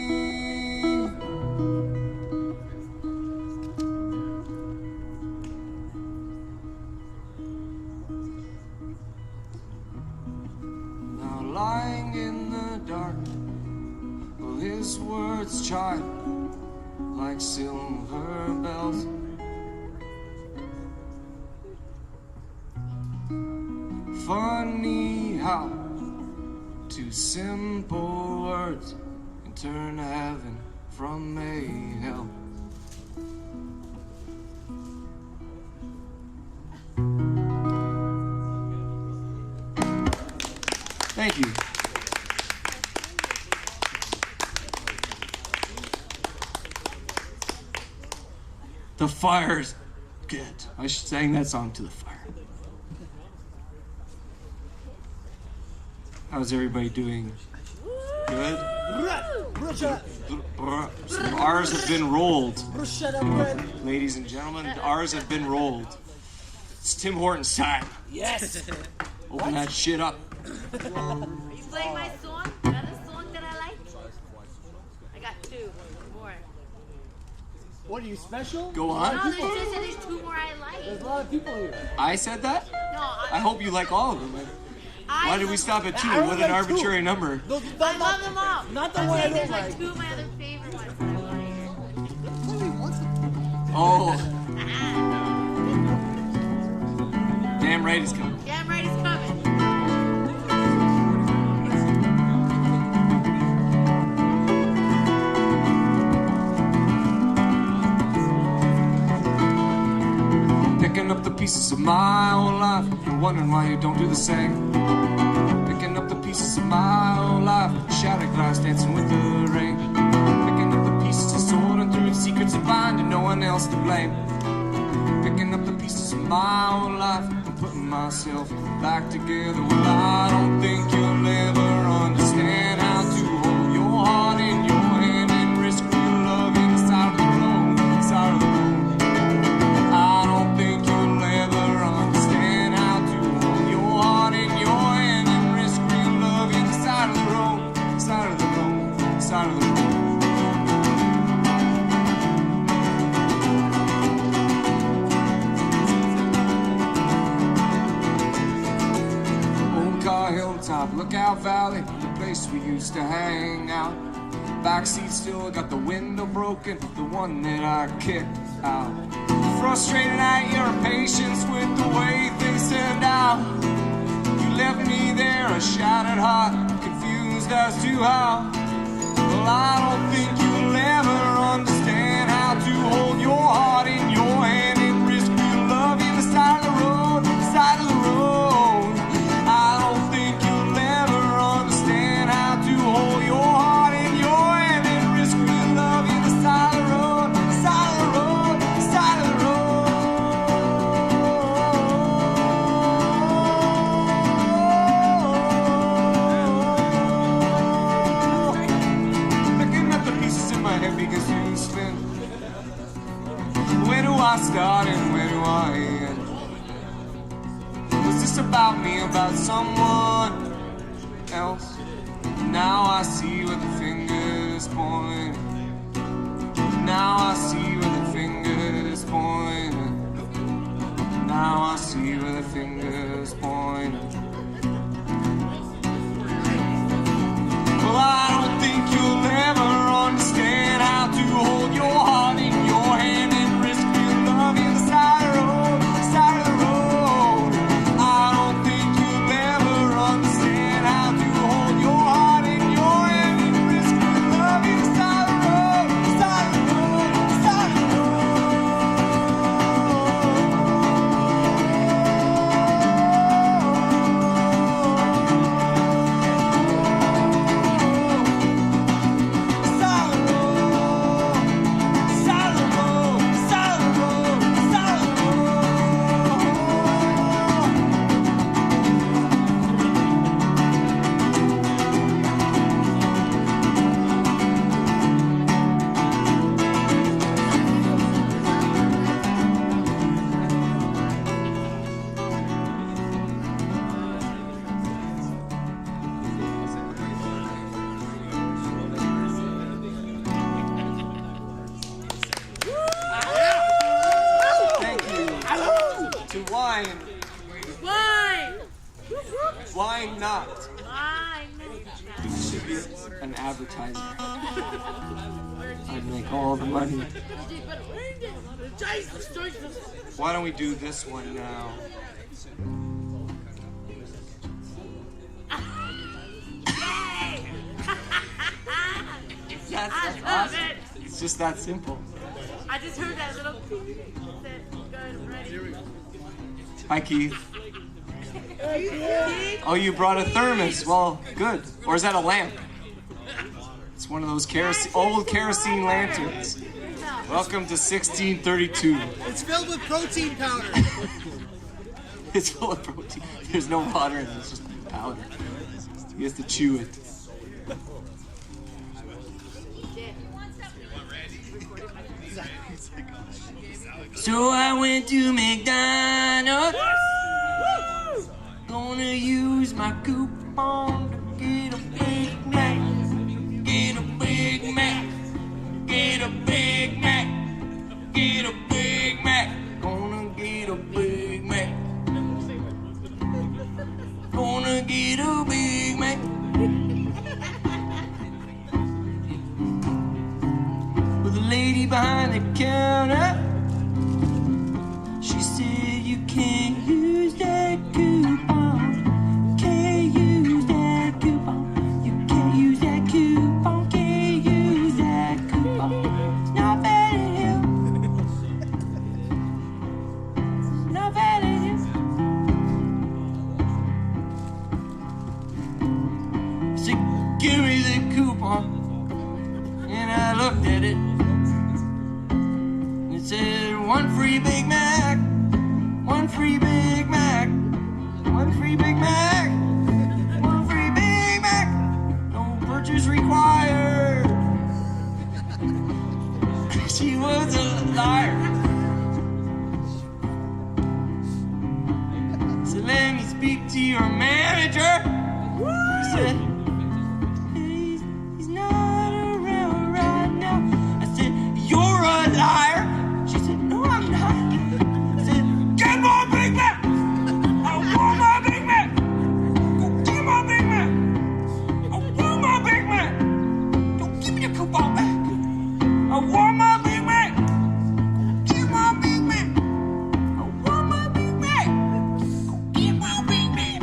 Now lying in the dark, well, his words chime like silver bells. Funny how two simple words can turn heaven from a hell. Thank you. The fire's good. I sang that song to the fire. How's everybody doing? Good? Some R's have been rolled. Ladies and gentlemen, R's have been rolled. It's Tim Horton's time. Yes. Open that shit up. Are you playing my song? Another song that I like? I got two more. What are you special? Go on. No, there's two more I like. There's a lot of people here. I said that? No, I hope you like all of them. Why did we stop at 2? I only What an like 2. arbitrary number. No, I love them all. Not the I'm one I saying don't there's like like. two of my other favorite ones that I want to hear. Oh. Damn right it's coming. Damn right, it's coming. Picking up the pieces of my own life and wondering why you don't do the same. Picking up the pieces of my own life, shattered glass dancing with the rain. Picking up the pieces and sorting through the secrets of finding no one else to blame. Picking up the pieces of my own life and putting myself back together. Well, I don't think you'll ever understand how to hold your heart in your hand and risk real love in the side of the road, side of the road. I don't think you'll ever understand how to hold your heart in your hand and risk real love in the side of the road, side of the road, side of the road. Old Car Hilltop, Lookout Valley, the place we used to hang out. Backseat still got the window broken, the one that I kicked out. Frustrated at your patience with the way things turned out. You left me there, a shattered heart, confused as to how. Well, I don't think you'll ever understand how to hold your heart in your hand and risk real love in the side of the road, side of the road. I don't think you'll ever understand how to hold your heart in your hand and risk real love in the side of the road, side of the road, side of the road. Picking up the pieces in my head begins to spin. Where do I start and where do I end? Was this about me, about someone else? Now I see where the fingers point. Now I see where the fingers point. Now I see where the fingers point. Well, I don't think you'll ever understand how to hold your heart in your hand and risk real love in the side of the road, side of the road. I don't think you'll ever understand how to hold your heart in your hand and risk real love in the side of the road, side of the road, side of the road. Why not? Why not? Should be an advertiser. I'd make all the money. Why don't we do this one now? That's awesome. It's just that simple. I just heard that little that good ready. Hi, Keith. Oh, you brought a thermos. Well, good. Or is that a lamp? It's one of those old kerosene lanterns. Welcome to 1632. It's filled with protein powder. It's full of protein. There's no water in it. It's just powder. You have to chew it. So I went to McDonald's. Gonna use my coupon to get a Big Mac. Get a Big Mac. Get a Big Mac. Get a Big Mac. Gonna get a Big Mac. Gonna get a Big Mac. With a lady behind the counter, she said you can't use that coupon. Can't use that coupon. You can't use that coupon. Can't use that coupon. It's not valid here. It's not valid here. So give me the coupon. And I looked at it. It said 1 free Big Mac. 1 free Big Mac. 1 free Big Mac. 1 free Big Mac. No purchase required. She was a liar. So let me speak to your manager. He said, he's not around right now. I said, you're a liar. She said, no, I'm not. I said, get my Big Mac. I want my Big Mac. Go get my Big Mac. I want my Big Mac. Don't give me the coupon back. I want my Big Mac. Go get my Big Mac. I want my Big Mac. Go get my Big Mac.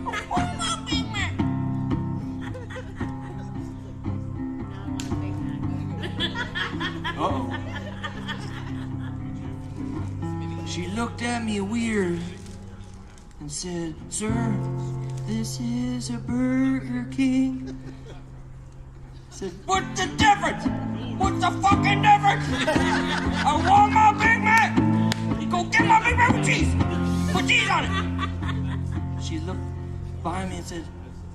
I want my Big Mac. Uh-oh. She looked at me weird and said, sir, this is a Burger King. I said, what's the difference? What's the fucking difference? I want my Big Mac. Go get my Big Mac with cheese. Put cheese on it. She looked behind me and said,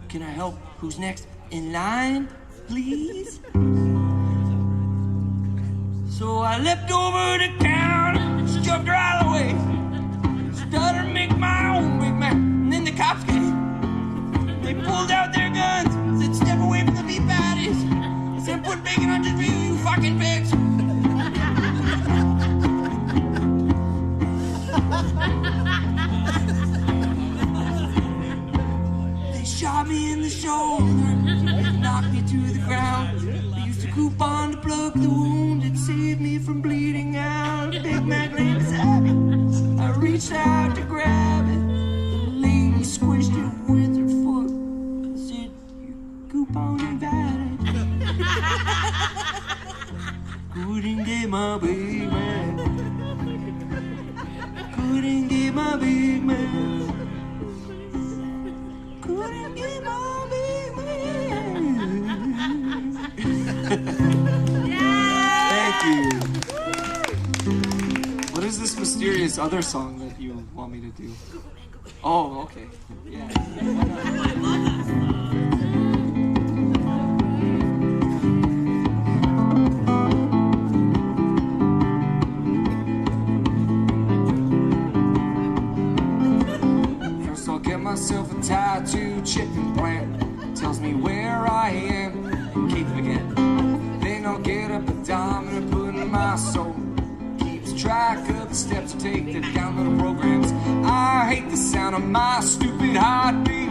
can I help? Who's next in line, please? So I leapt over the counter, shoved her out of the way, started to make my own Big Mac. And then the cops came. They pulled out their guns, said, step away from the beef patties. I said, put bacon on just for you, you fucking pigs. They shot me in the shoulder, knocked me to the ground. They used a coupon to plug the wound. It saved me from bleeding out. Big Mac lay beside me. I reached out to grab it. The lady squished it with her foot and said, your coupon invalid. Couldn't get my Big Mac. Couldn't get my Big Mac. Couldn't get my Big Mac. Thank you. What is this mysterious other song that you want me to do? Oh, okay. Yeah. First I'll get myself a tattoo chipping plant. Tells me where I am and keep again. Then I'll get a pedometer, put in my soul. Keeps track of the steps I take to download programs. I hate the sound of my stupid heartbeat.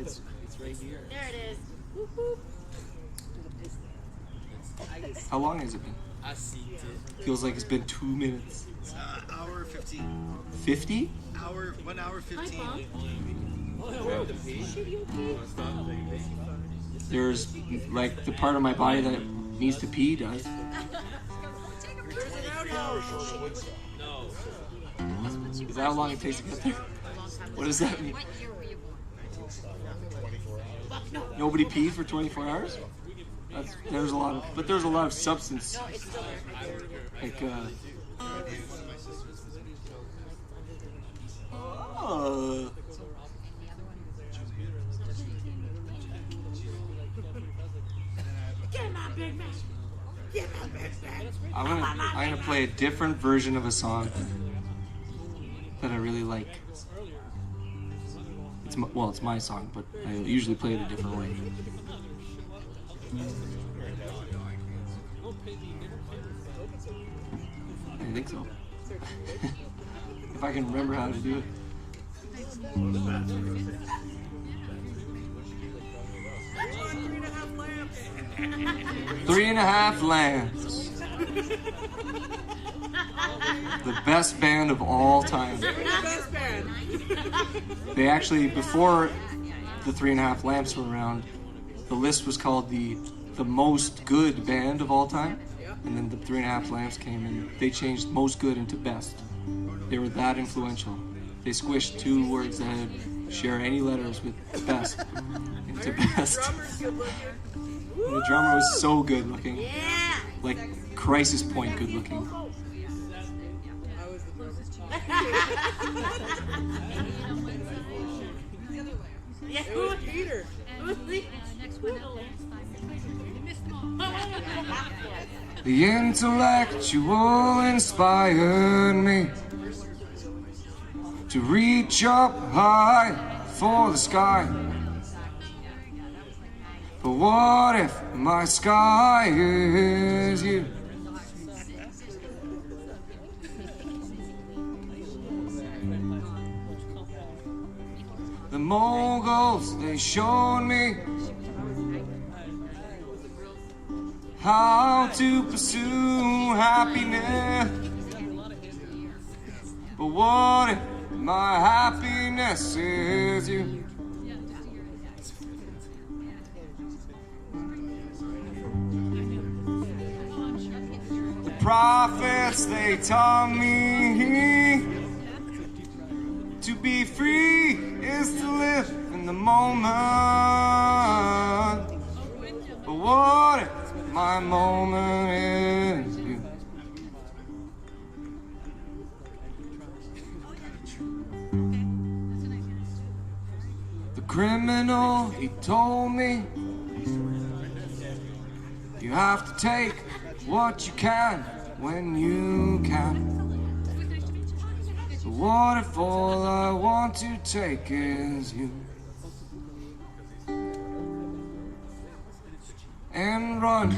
It's right here. There it is. Whoop, whoop. How long has it been? I see it. Feels like it's been 2 minutes. Hour 15. 50? 1 hour 15. Hi, There's like the part of my body that needs to pee does. Is that how long it takes to get there? What does that mean? Nobody peed for 24 hours? There's a lot of substance. Like I'm gonna play a different version of a song that I really like. It's my song, but I usually play it a different way. I think so. If I can remember how to do it. 3.5 Lambs. The best band of all time. They actually, before the 3.5 Lamps were around, the list was called the most good band of all time. And then the 3.5 Lamps came and they changed most good into best. They were that influential. They squished 2 words that share any letters with best into best. And the drummer was so good looking. Yeah. Like crisis point good looking. Yeah. Peter. The intellectual inspired me to reach up high for the sky. But what if my sky is you? The moguls, they showed me how to pursue happiness. But what if my happiness is you? The prophets, they taught me to be free is to live in the moment. But what if my moment is you? The criminal, he told me you have to take what you can when you can. So what if all I want to take is you? And run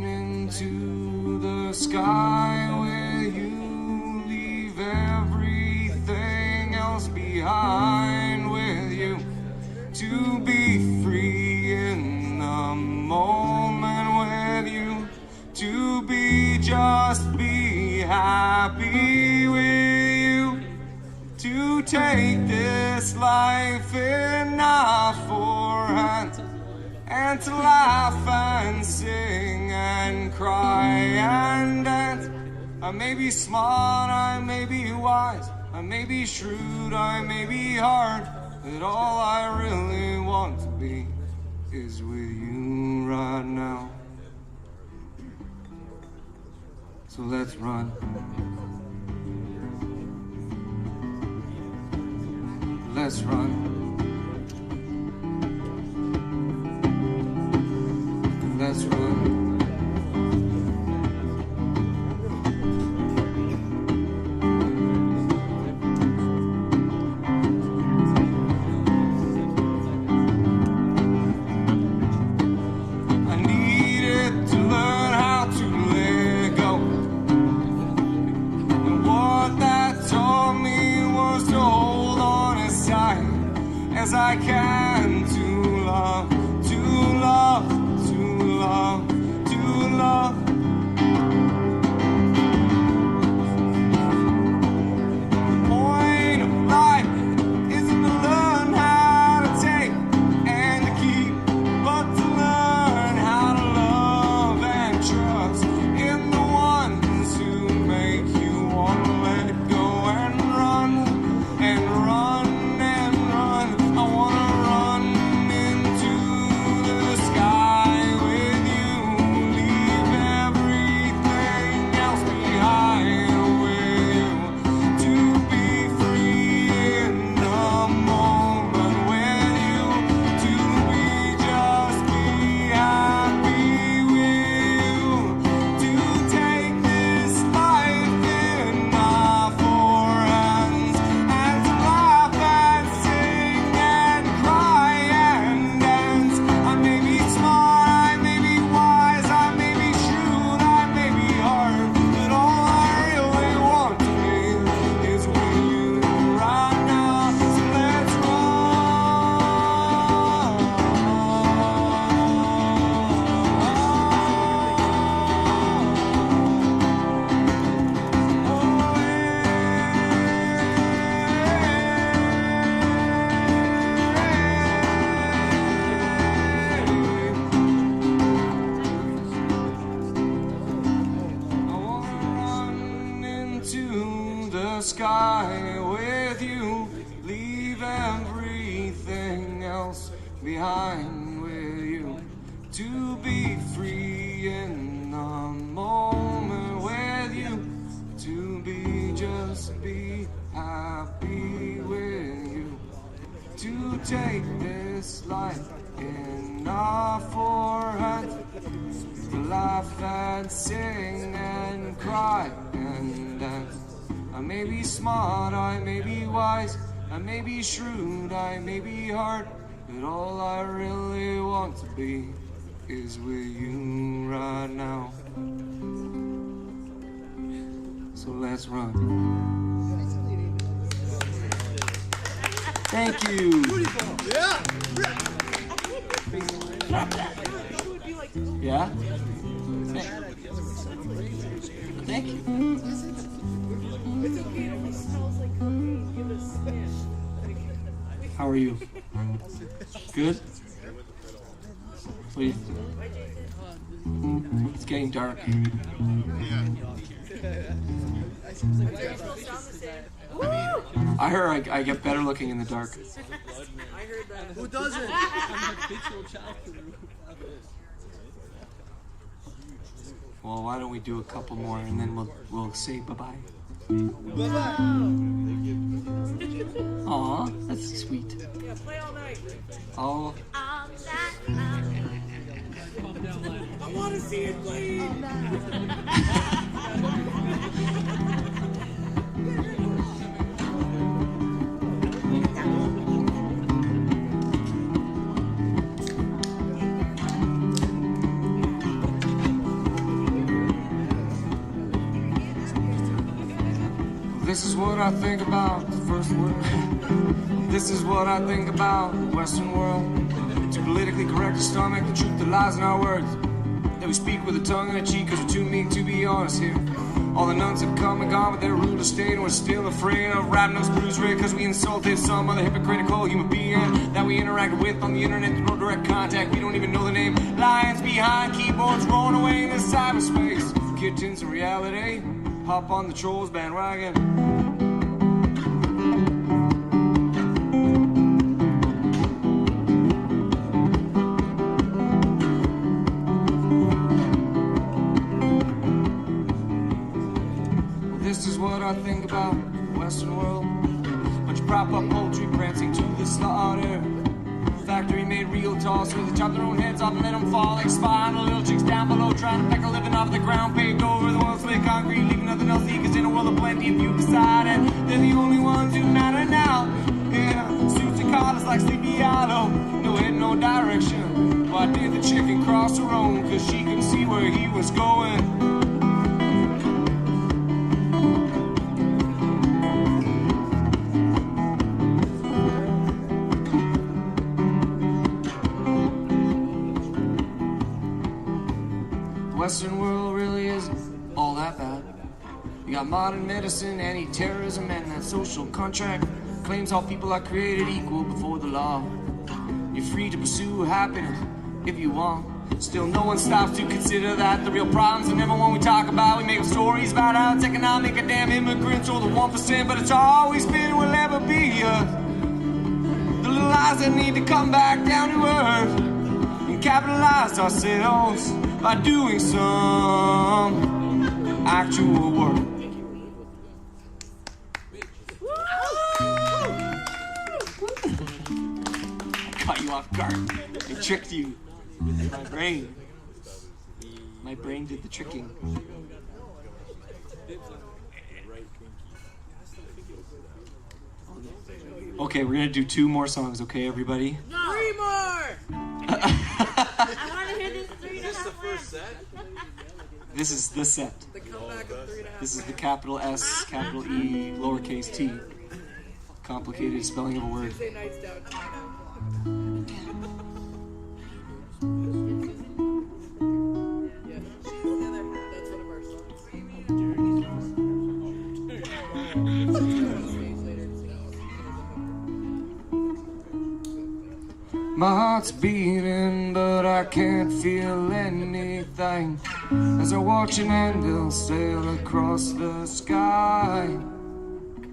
into the sky where you leave everything else behind with you. To be free in the moment with you. To be happy with you. To take this life in our 4 hands. And to laugh and sing and cry and dance. I may be smart, I may be wise, I may be shrewd, I may be hard, but all I really want to be is with you right now. So let's run. Let's run. Let's run. I needed to learn how to let go. And what that taught me was to hold on inside as I can to love, to love, to love, to love. The point of life isn't to learn how to take and to keep, but to learn how to love and trust in the ones who make you want to let go and run and run and run. I want to run into the sky with you, leave everything else behind with you, to be free in the moment with you, to be just be happy with you, to take this life in our four hands and to laugh and sing and cry and dance. I may be smart, I may be wise, I may be shrewd, I may be hard, but all I really want to be is with you right now. So let's I wanna run into the sky with you, leave everything else behind with you, to be free in the moment with you, to be just be happy with you, to take this life in our four hands, to laugh and sing and cry and dance. I may be smart, I may be wise, I may be shrewd, I may be hard, but all I really want to be is with you right now. So let's run. Thank you. Yeah. Yeah? Thank you. How are you? Good? What do you It's getting dark. I heard I get better looking in the dark. Who doesn't? Well, why don't we do a couple more and then we'll say bye-bye. Bye-bye. Aw, that's sweet. Yeah, play all night. Oh, All night. I want to see it bleed. this is what I think about the first word. This is what I think about the Western world. Too politically correct to stomach the truth that lies in our words. That we speak with a tongue and a cheek cause we're too meek to be honest here. All the nuns have come and gone, but they're ruled to stay, and we're still afraid of wrapping those blues red because we insulted some other hypocritical human being that we interacted with on the internet through no direct contact. We don't even know the name. Lions behind keyboards rolling away into cyberspace. Kittens in reality, hop on the trolls bandwagon. This is what I think about the Western world. Bunch of prop up poultry prancing to the slaughter. Factory made real toss where they chop their own heads off and let them fall like spine. The little chicks down below trying to peck a living off the ground, paved over the ones laid concrete, leaving nothing else to eat. Cause in a world of plenty, if you decide it, they're the only ones who matter now. Yeah, suits and collars like Sleepy Hollow, no head, no direction. Why did the chicken cross her own? Cause she couldn't see where he was going. got modern medicine, anti-terrorism, and that social contract claims all people are created equal before the law. You're free to pursue happiness if you want. Still, no one stops to consider that the real problems are never one we talk about. We make up stories about how it's economic and damn immigrants or the 1%, but it's always been and will ever be us. The little lies that need to come back down to earth and capitalize ourselves by doing some actual work. I caught you off guard. I tricked you. My brain did the tricking. Okay, we're gonna do 2 more songs, okay, everybody? No. 3 more! I want to hear this 3 and a half. Is this the first set? This is the set. The comeback of 3.5. This is the capital S, capital E, lowercase t. Complicated spelling of a word. Tuesday nights downtown. Yeah, that's one of our songs. My heart's beating, but I can't feel anything as I watch an angel sail across the sky.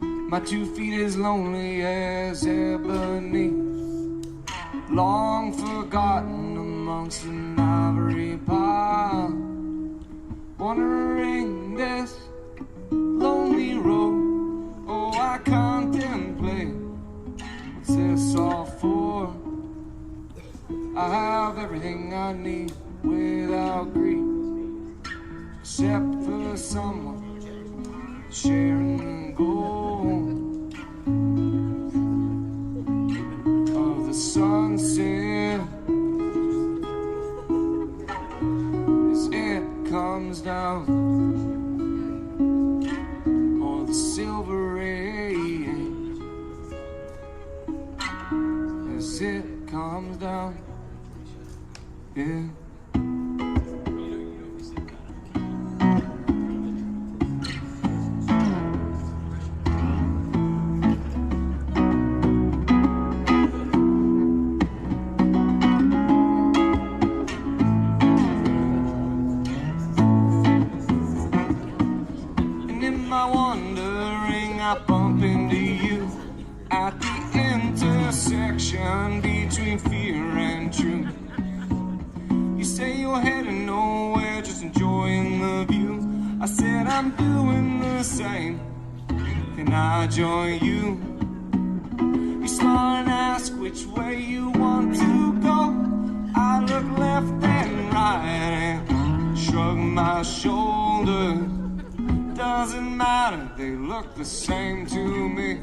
My 2 feet as lonely as ebony, long forgotten amongst an ivory pile, wandering this lonely road. Oh, I contemplate, what's this all for? I have everything I need without grief, except for someone sharing the goal of the sunset as it comes down, or the silver ray as it comes down. Yeah. And in my wandering, I bump into you at the intersection between fear and truth. You say you're heading nowhere, just enjoying the view. I said I'm doing the same. Can I join you? You smile and ask which way you want to go. I look left and right and shrug my shoulders. Doesn't matter, they look the same to me.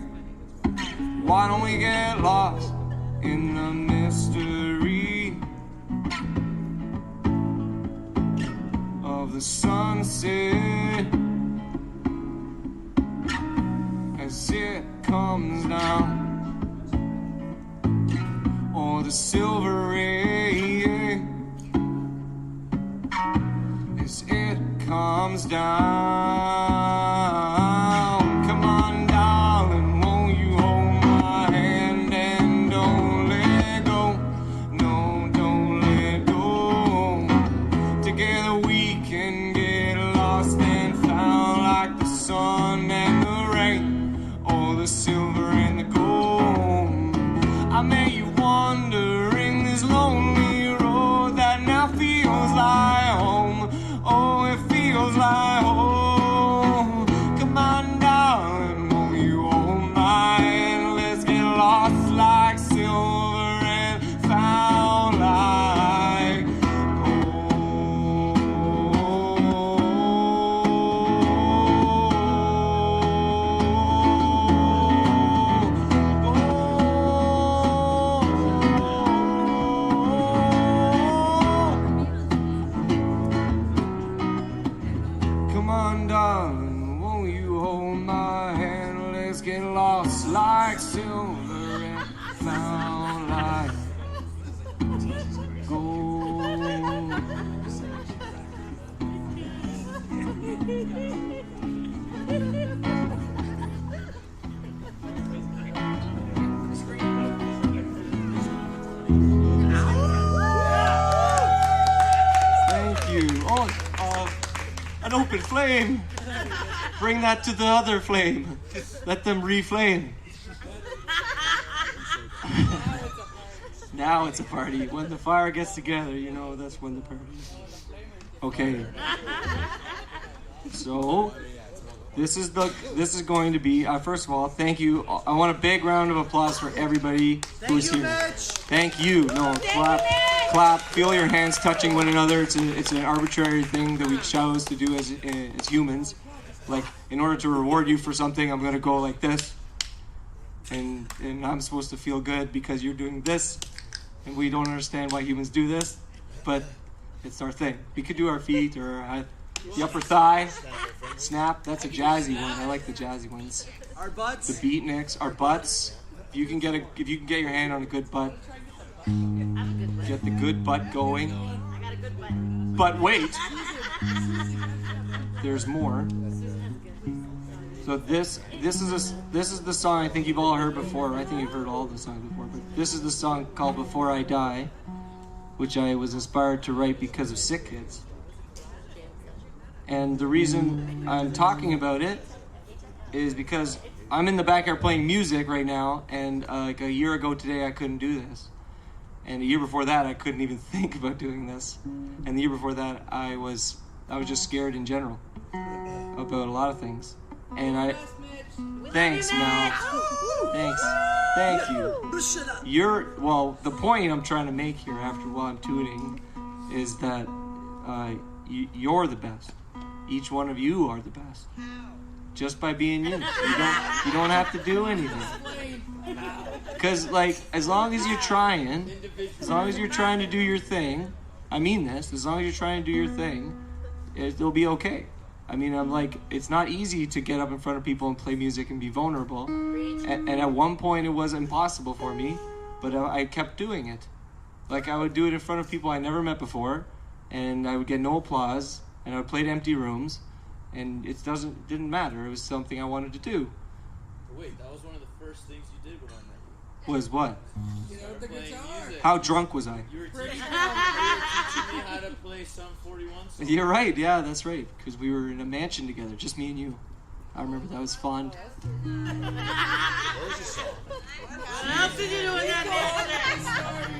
Why don't we get lost in the mystery of the sunset as it comes down, or the silver ray as it comes down. Come on, darling, won't you hold my hand and don't let go? No, don't let go. Together we can get lost and found like the sun and the rain, or the silver and the gold. I met you wandering this lonely road that now feels like home. Oh, it feels like home. an open flame. Bring that to the other flame. Let them reflame. Now it's a party. When the fire gets together, you know, that's when the party is. Okay. So, this is going to be, first of all, thank you. I want a big round of applause for everybody who's here. Thank you. No, clap, feel your hands touching one another. It's an arbitrary thing that we chose to do as humans. Like, in order to reward you for something, I'm going to go like this. And I'm supposed to feel good because you're doing this. And we don't understand why humans do this, but it's our thing. We could do our feet or the upper thigh. Snap, that's a jazzy one. I like the jazzy ones. Our butts. The beatniks, our butts. If you can get your hand on a good butt, get the good butt going. I got a good butt. But wait, there's more. So this is the song I think you've all heard before. I think you've heard all the songs before, but this is the song called "Before I Die," which I was inspired to write because of sick kids. And the reason I'm talking about it is because I'm in the backyard playing music right now, and like a year ago today I couldn't do this. And a year before that I couldn't even think about doing this. And the year before that I was just scared in general about a lot of things. And thanks Mel. Thank you. The point I'm trying to make here after while I'm tuning is that you're the best. Each one of you are the best. Just by being you. You don't have to do anything. Because, like, as long as you're trying to do your thing, I mean this, as long as you're trying to do your thing, it'll be okay. I mean, I'm like, it's not easy to get up in front of people and play music and be vulnerable. And at one point it was impossible for me, but I kept doing it. Like, I would do it in front of people I never met before, and I would get no applause, and I would play to empty rooms, and it didn't matter. It was something I wanted to do. Wait, that was one of the first things you did when I met you. Was what? You know, the guitar. How drunk was I? You were teaching me how to play some 41 songs. You're right, yeah, that's right. Because we were in a mansion together, just me and you. I remember that was fun. What else did you do with that day?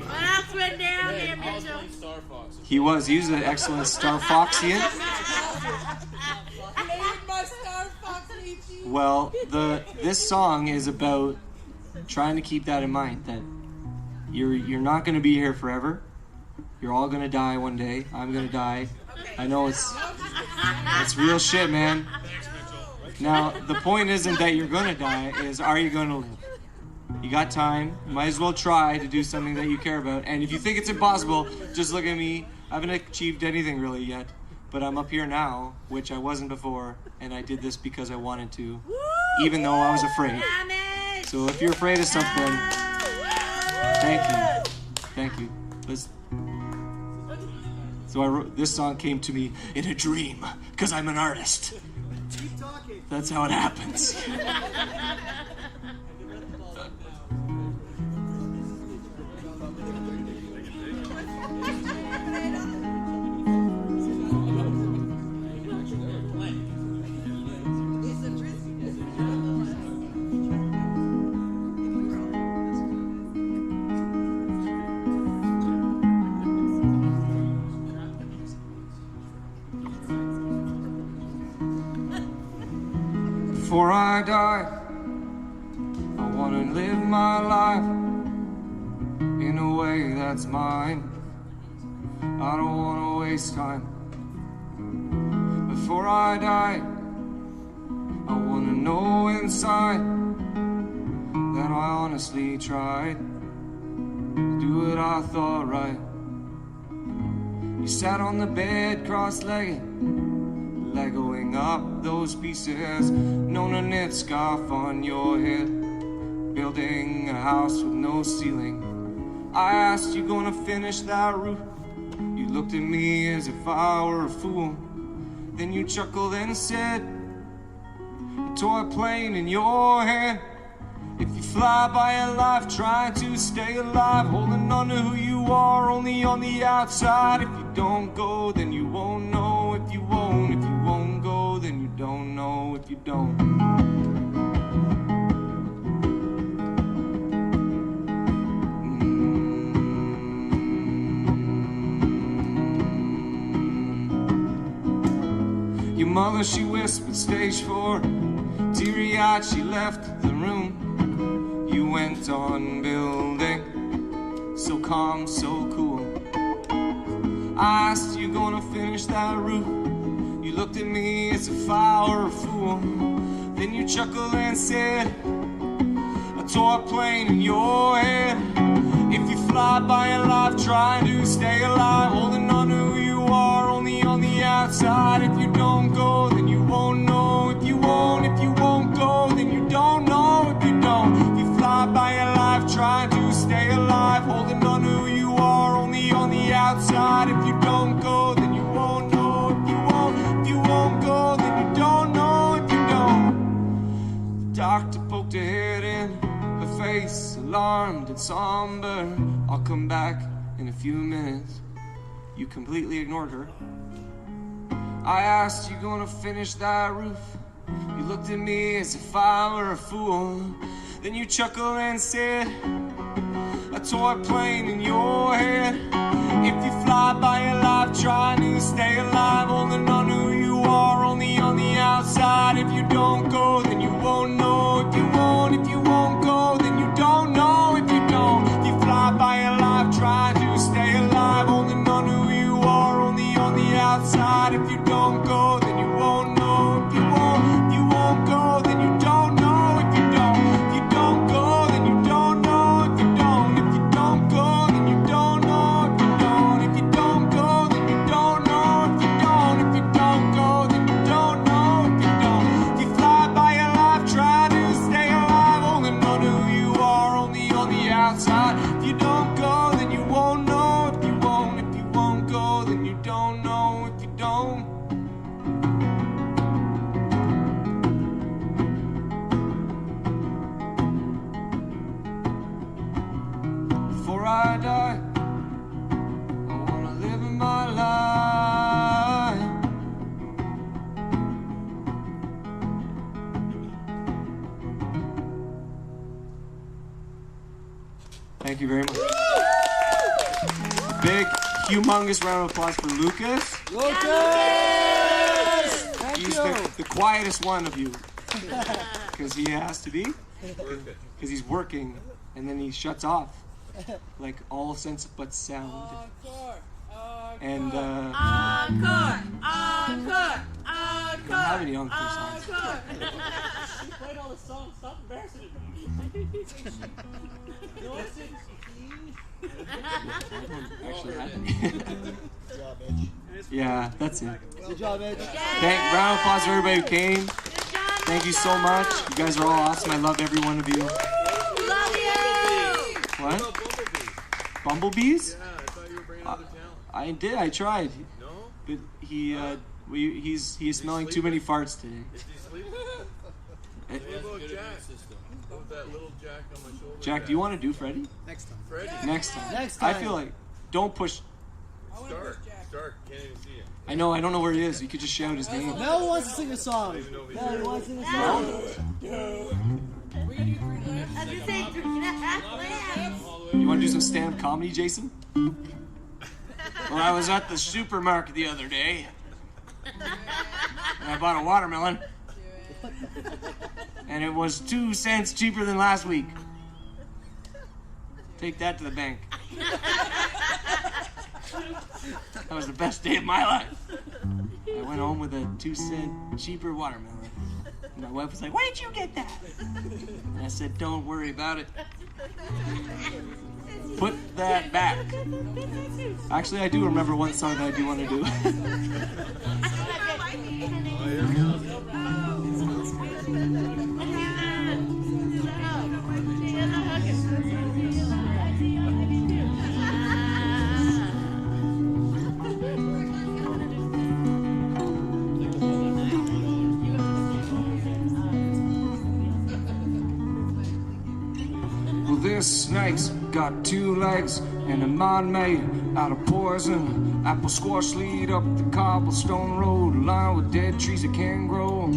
What else went down there, I was Mitchell? playing Star Fox. He was an excellent Star Foxian. Well, this song is about trying to keep that in mind, that you're not going to be here forever. You're all going to die one day. I'm going to die. I know it's real shit, man. Now, the point isn't that you're going to die, is are you going to live? You got time. You might as well try to do something that you care about. And if you think it's impossible, just look at me. I haven't achieved anything really yet, but I'm up here now, which I wasn't before, and I did this because I wanted to, even though I was afraid. So if you're afraid of something, thank you. So I wrote, this song came to me in a dream, because I'm an artist. Keep talking. That's how it happens. Before I die, I want to live my life in a way that's mine. I don't want to waste time. Before I die, I want to know inside that I honestly tried to do what I thought right. You sat on the bed cross-legged, Legoing up those pieces, known a knit scarf on your head, building a house with no ceiling. I asked, you gonna finish that roof? You looked at me as if I were a fool. Then you chuckled and said, a toy plane in your hand. If you fly by your life trying to stay alive, holding on to who you are only on the outside. If you don't go, then you won't know. If you won't then you don't know if you don't. Your mother, she whispered stage 4. Teary-eyed, she left the room. You went on building, so calm, so cool. I asked, you gonna finish that roof? You looked at me as if I were a fool. Then you chuckled and said, a toy plane in your head. If you fly by your life, trying to stay alive, holding on to who you are, only on the outside. If you don't go, then you won't know. If you won't go, then you don't know. If you don't, if you fly by your life, trying to stay alive, holding on to who you are, only on the outside. If you don't go, then you won't know. If you won't go, then you don't know. If you don't. The doctor poked her head in, her face alarmed and somber. I'll come back in a few minutes. You completely ignored her. I asked, you gonna finish that roof? You looked at me as if I were a fool. Then you chuckled and said, a toy plane in your head. If you fly by your life, trying to stay alive, holding on to who you are, only on the outside. If you don't go, then you won't know. If you won't go, then you don't know. If you don't, if you fly by your life, trying to stay alive, holding on to who you are, only on the outside. If you don't go, then you won't know. If you won't go, then you don't know. If you don't go, then you don't know. If you don't go, then you don't know. If you don't go, then you don't know. If you don't go, then you don't know. If you don't, if you fly by your life, try to stay alive, holding on to who you are, only on the outside. If you don't go, then you won't know. If you won't go, then you don't know. If you don't. Before I die, I wanna live in my life. Thank you very much. Big, humongous round of applause for Lucas. He's the quietest one of you. Because he has to be. Because he's working, and then he shuts off. Like all sense but sound. And Encore! Encore! I don't have any encore songs. Encore! You played all the songs. Stop embarrassing me. You know what's it? Actually have any. Good job, Mitch. Yeah, that's it. Good job, Ed. Round of applause for everybody who came. Good job, Thank you so much. You guys are all awesome. I love every one of you. Love you! What? Bumblebee. Bumblebees? Yeah, I thought you were bringing another talent. I did. I tried, No? but he's smelling too many farts today. Is he sleeping? Eh, What about Jack? With that little Jack on my shoulder. Jack, do you want to do Freddie Next time. Freddie. next time? Next I time. feel like don't push. Stark. Stark. Can't even see him. I know. I don't know where he is. You could just shout his name. Mel wants to sing a song. Even though he's Mel there. wants to sing a song. I was just saying, You want to do some stand-up comedy, Jason? Well, I was at the supermarket the other day, and I bought a watermelon, and it was 2 cents cheaper than last week. Take that to the bank. That was the best day of my life. I went home with a 2-cent cheaper watermelon. And my wife was like, "Where'd you get that?" And I said, "Don't worry about it. Put that back." Actually, I do remember one song that I do want to do. Well, this snake's got two legs and a mind made out of poison. Apple squash lead up the cobblestone road, lined with dead trees that can grow.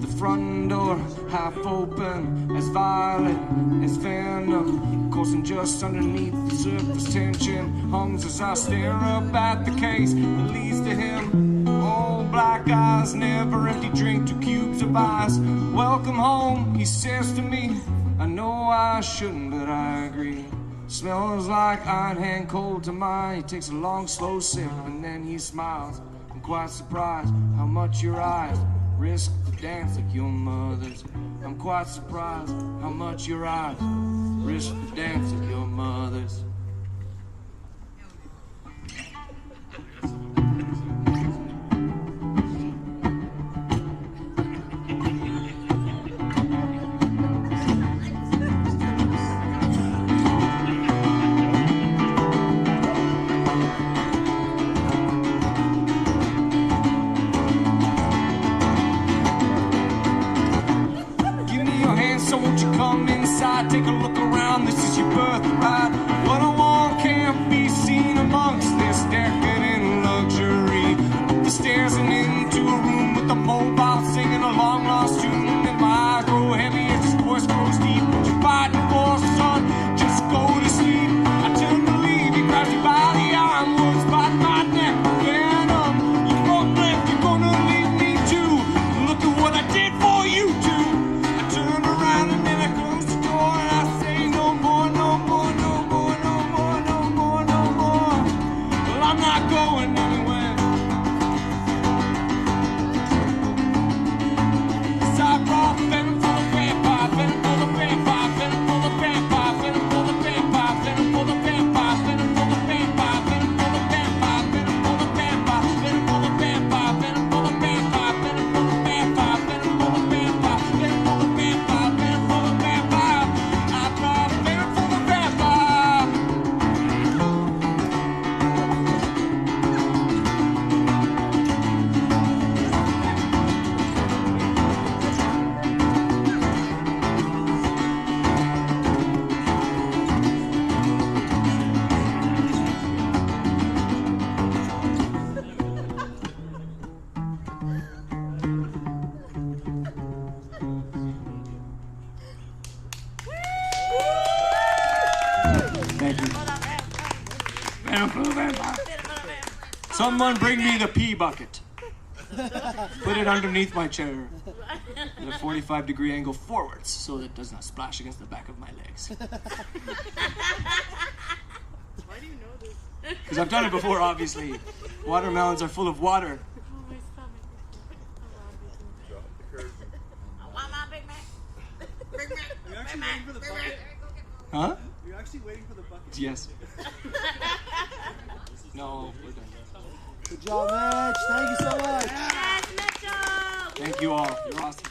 The front door half open, as violet as venom, coursing just underneath the surface. Tension hums as I stare up at the case that leads to him. Old black eyes, never empty drink, 2 cubes of ice. Welcome home, he says to me. I know I shouldn't, but I agree. Smells like iron hand cold to mine. He takes a long, slow sip and then he smiles. I'm quite surprised how much your eyes risk the dance like your mother's. I'm quite surprised how much your eyes risk the dance like your mother's. So won't you come inside, take a look around, this is your birthright. What I want can't be seen amongst this decadent luxury. Up the stairs and into a room with a mobile singing a long lost tune. And my eyes grow heavy as his voice grows deep. What you fighting for, son? Just go to sleep. I turn to leave, he grabs you by the arm, words by my neck. Venom, you won't left, you're gonna leave me too. Look at what I did for you too. Turn around and then I close the door and I say no more, no more, no more, no more, no more, no more. Well, I'm not going anywhere. 'Cause I brought venom for the vampire, venom for the vampire, venom for the vampire, venom for the vampire, venom for the vampire, venom for the vampire, venom for the vampire, venom for the vampire, venom for the vampire, venom for the vampire, venom for the vampire, venom for the vampire, venom for the vampire, venom for the vampire. I brought venom for the vampire. Thank you. Venom for the vampire. Someone bring me the pee bucket. Put it underneath my chair at a 45-degree angle forwards so that it does not splash against the back of my legs. Why do you know this? Because I've done it before, obviously. Watermelons are full of water. Oh, my stomach. Drop the curtain. I want my Big Mac. Big Mac. Are you actually waiting for the bucket? Huh? You're actually waiting for the bucket? Yes. No, we're done. Good job, Mitch. Thank you so much. Yes, Mitchell. Thank you all. You're awesome.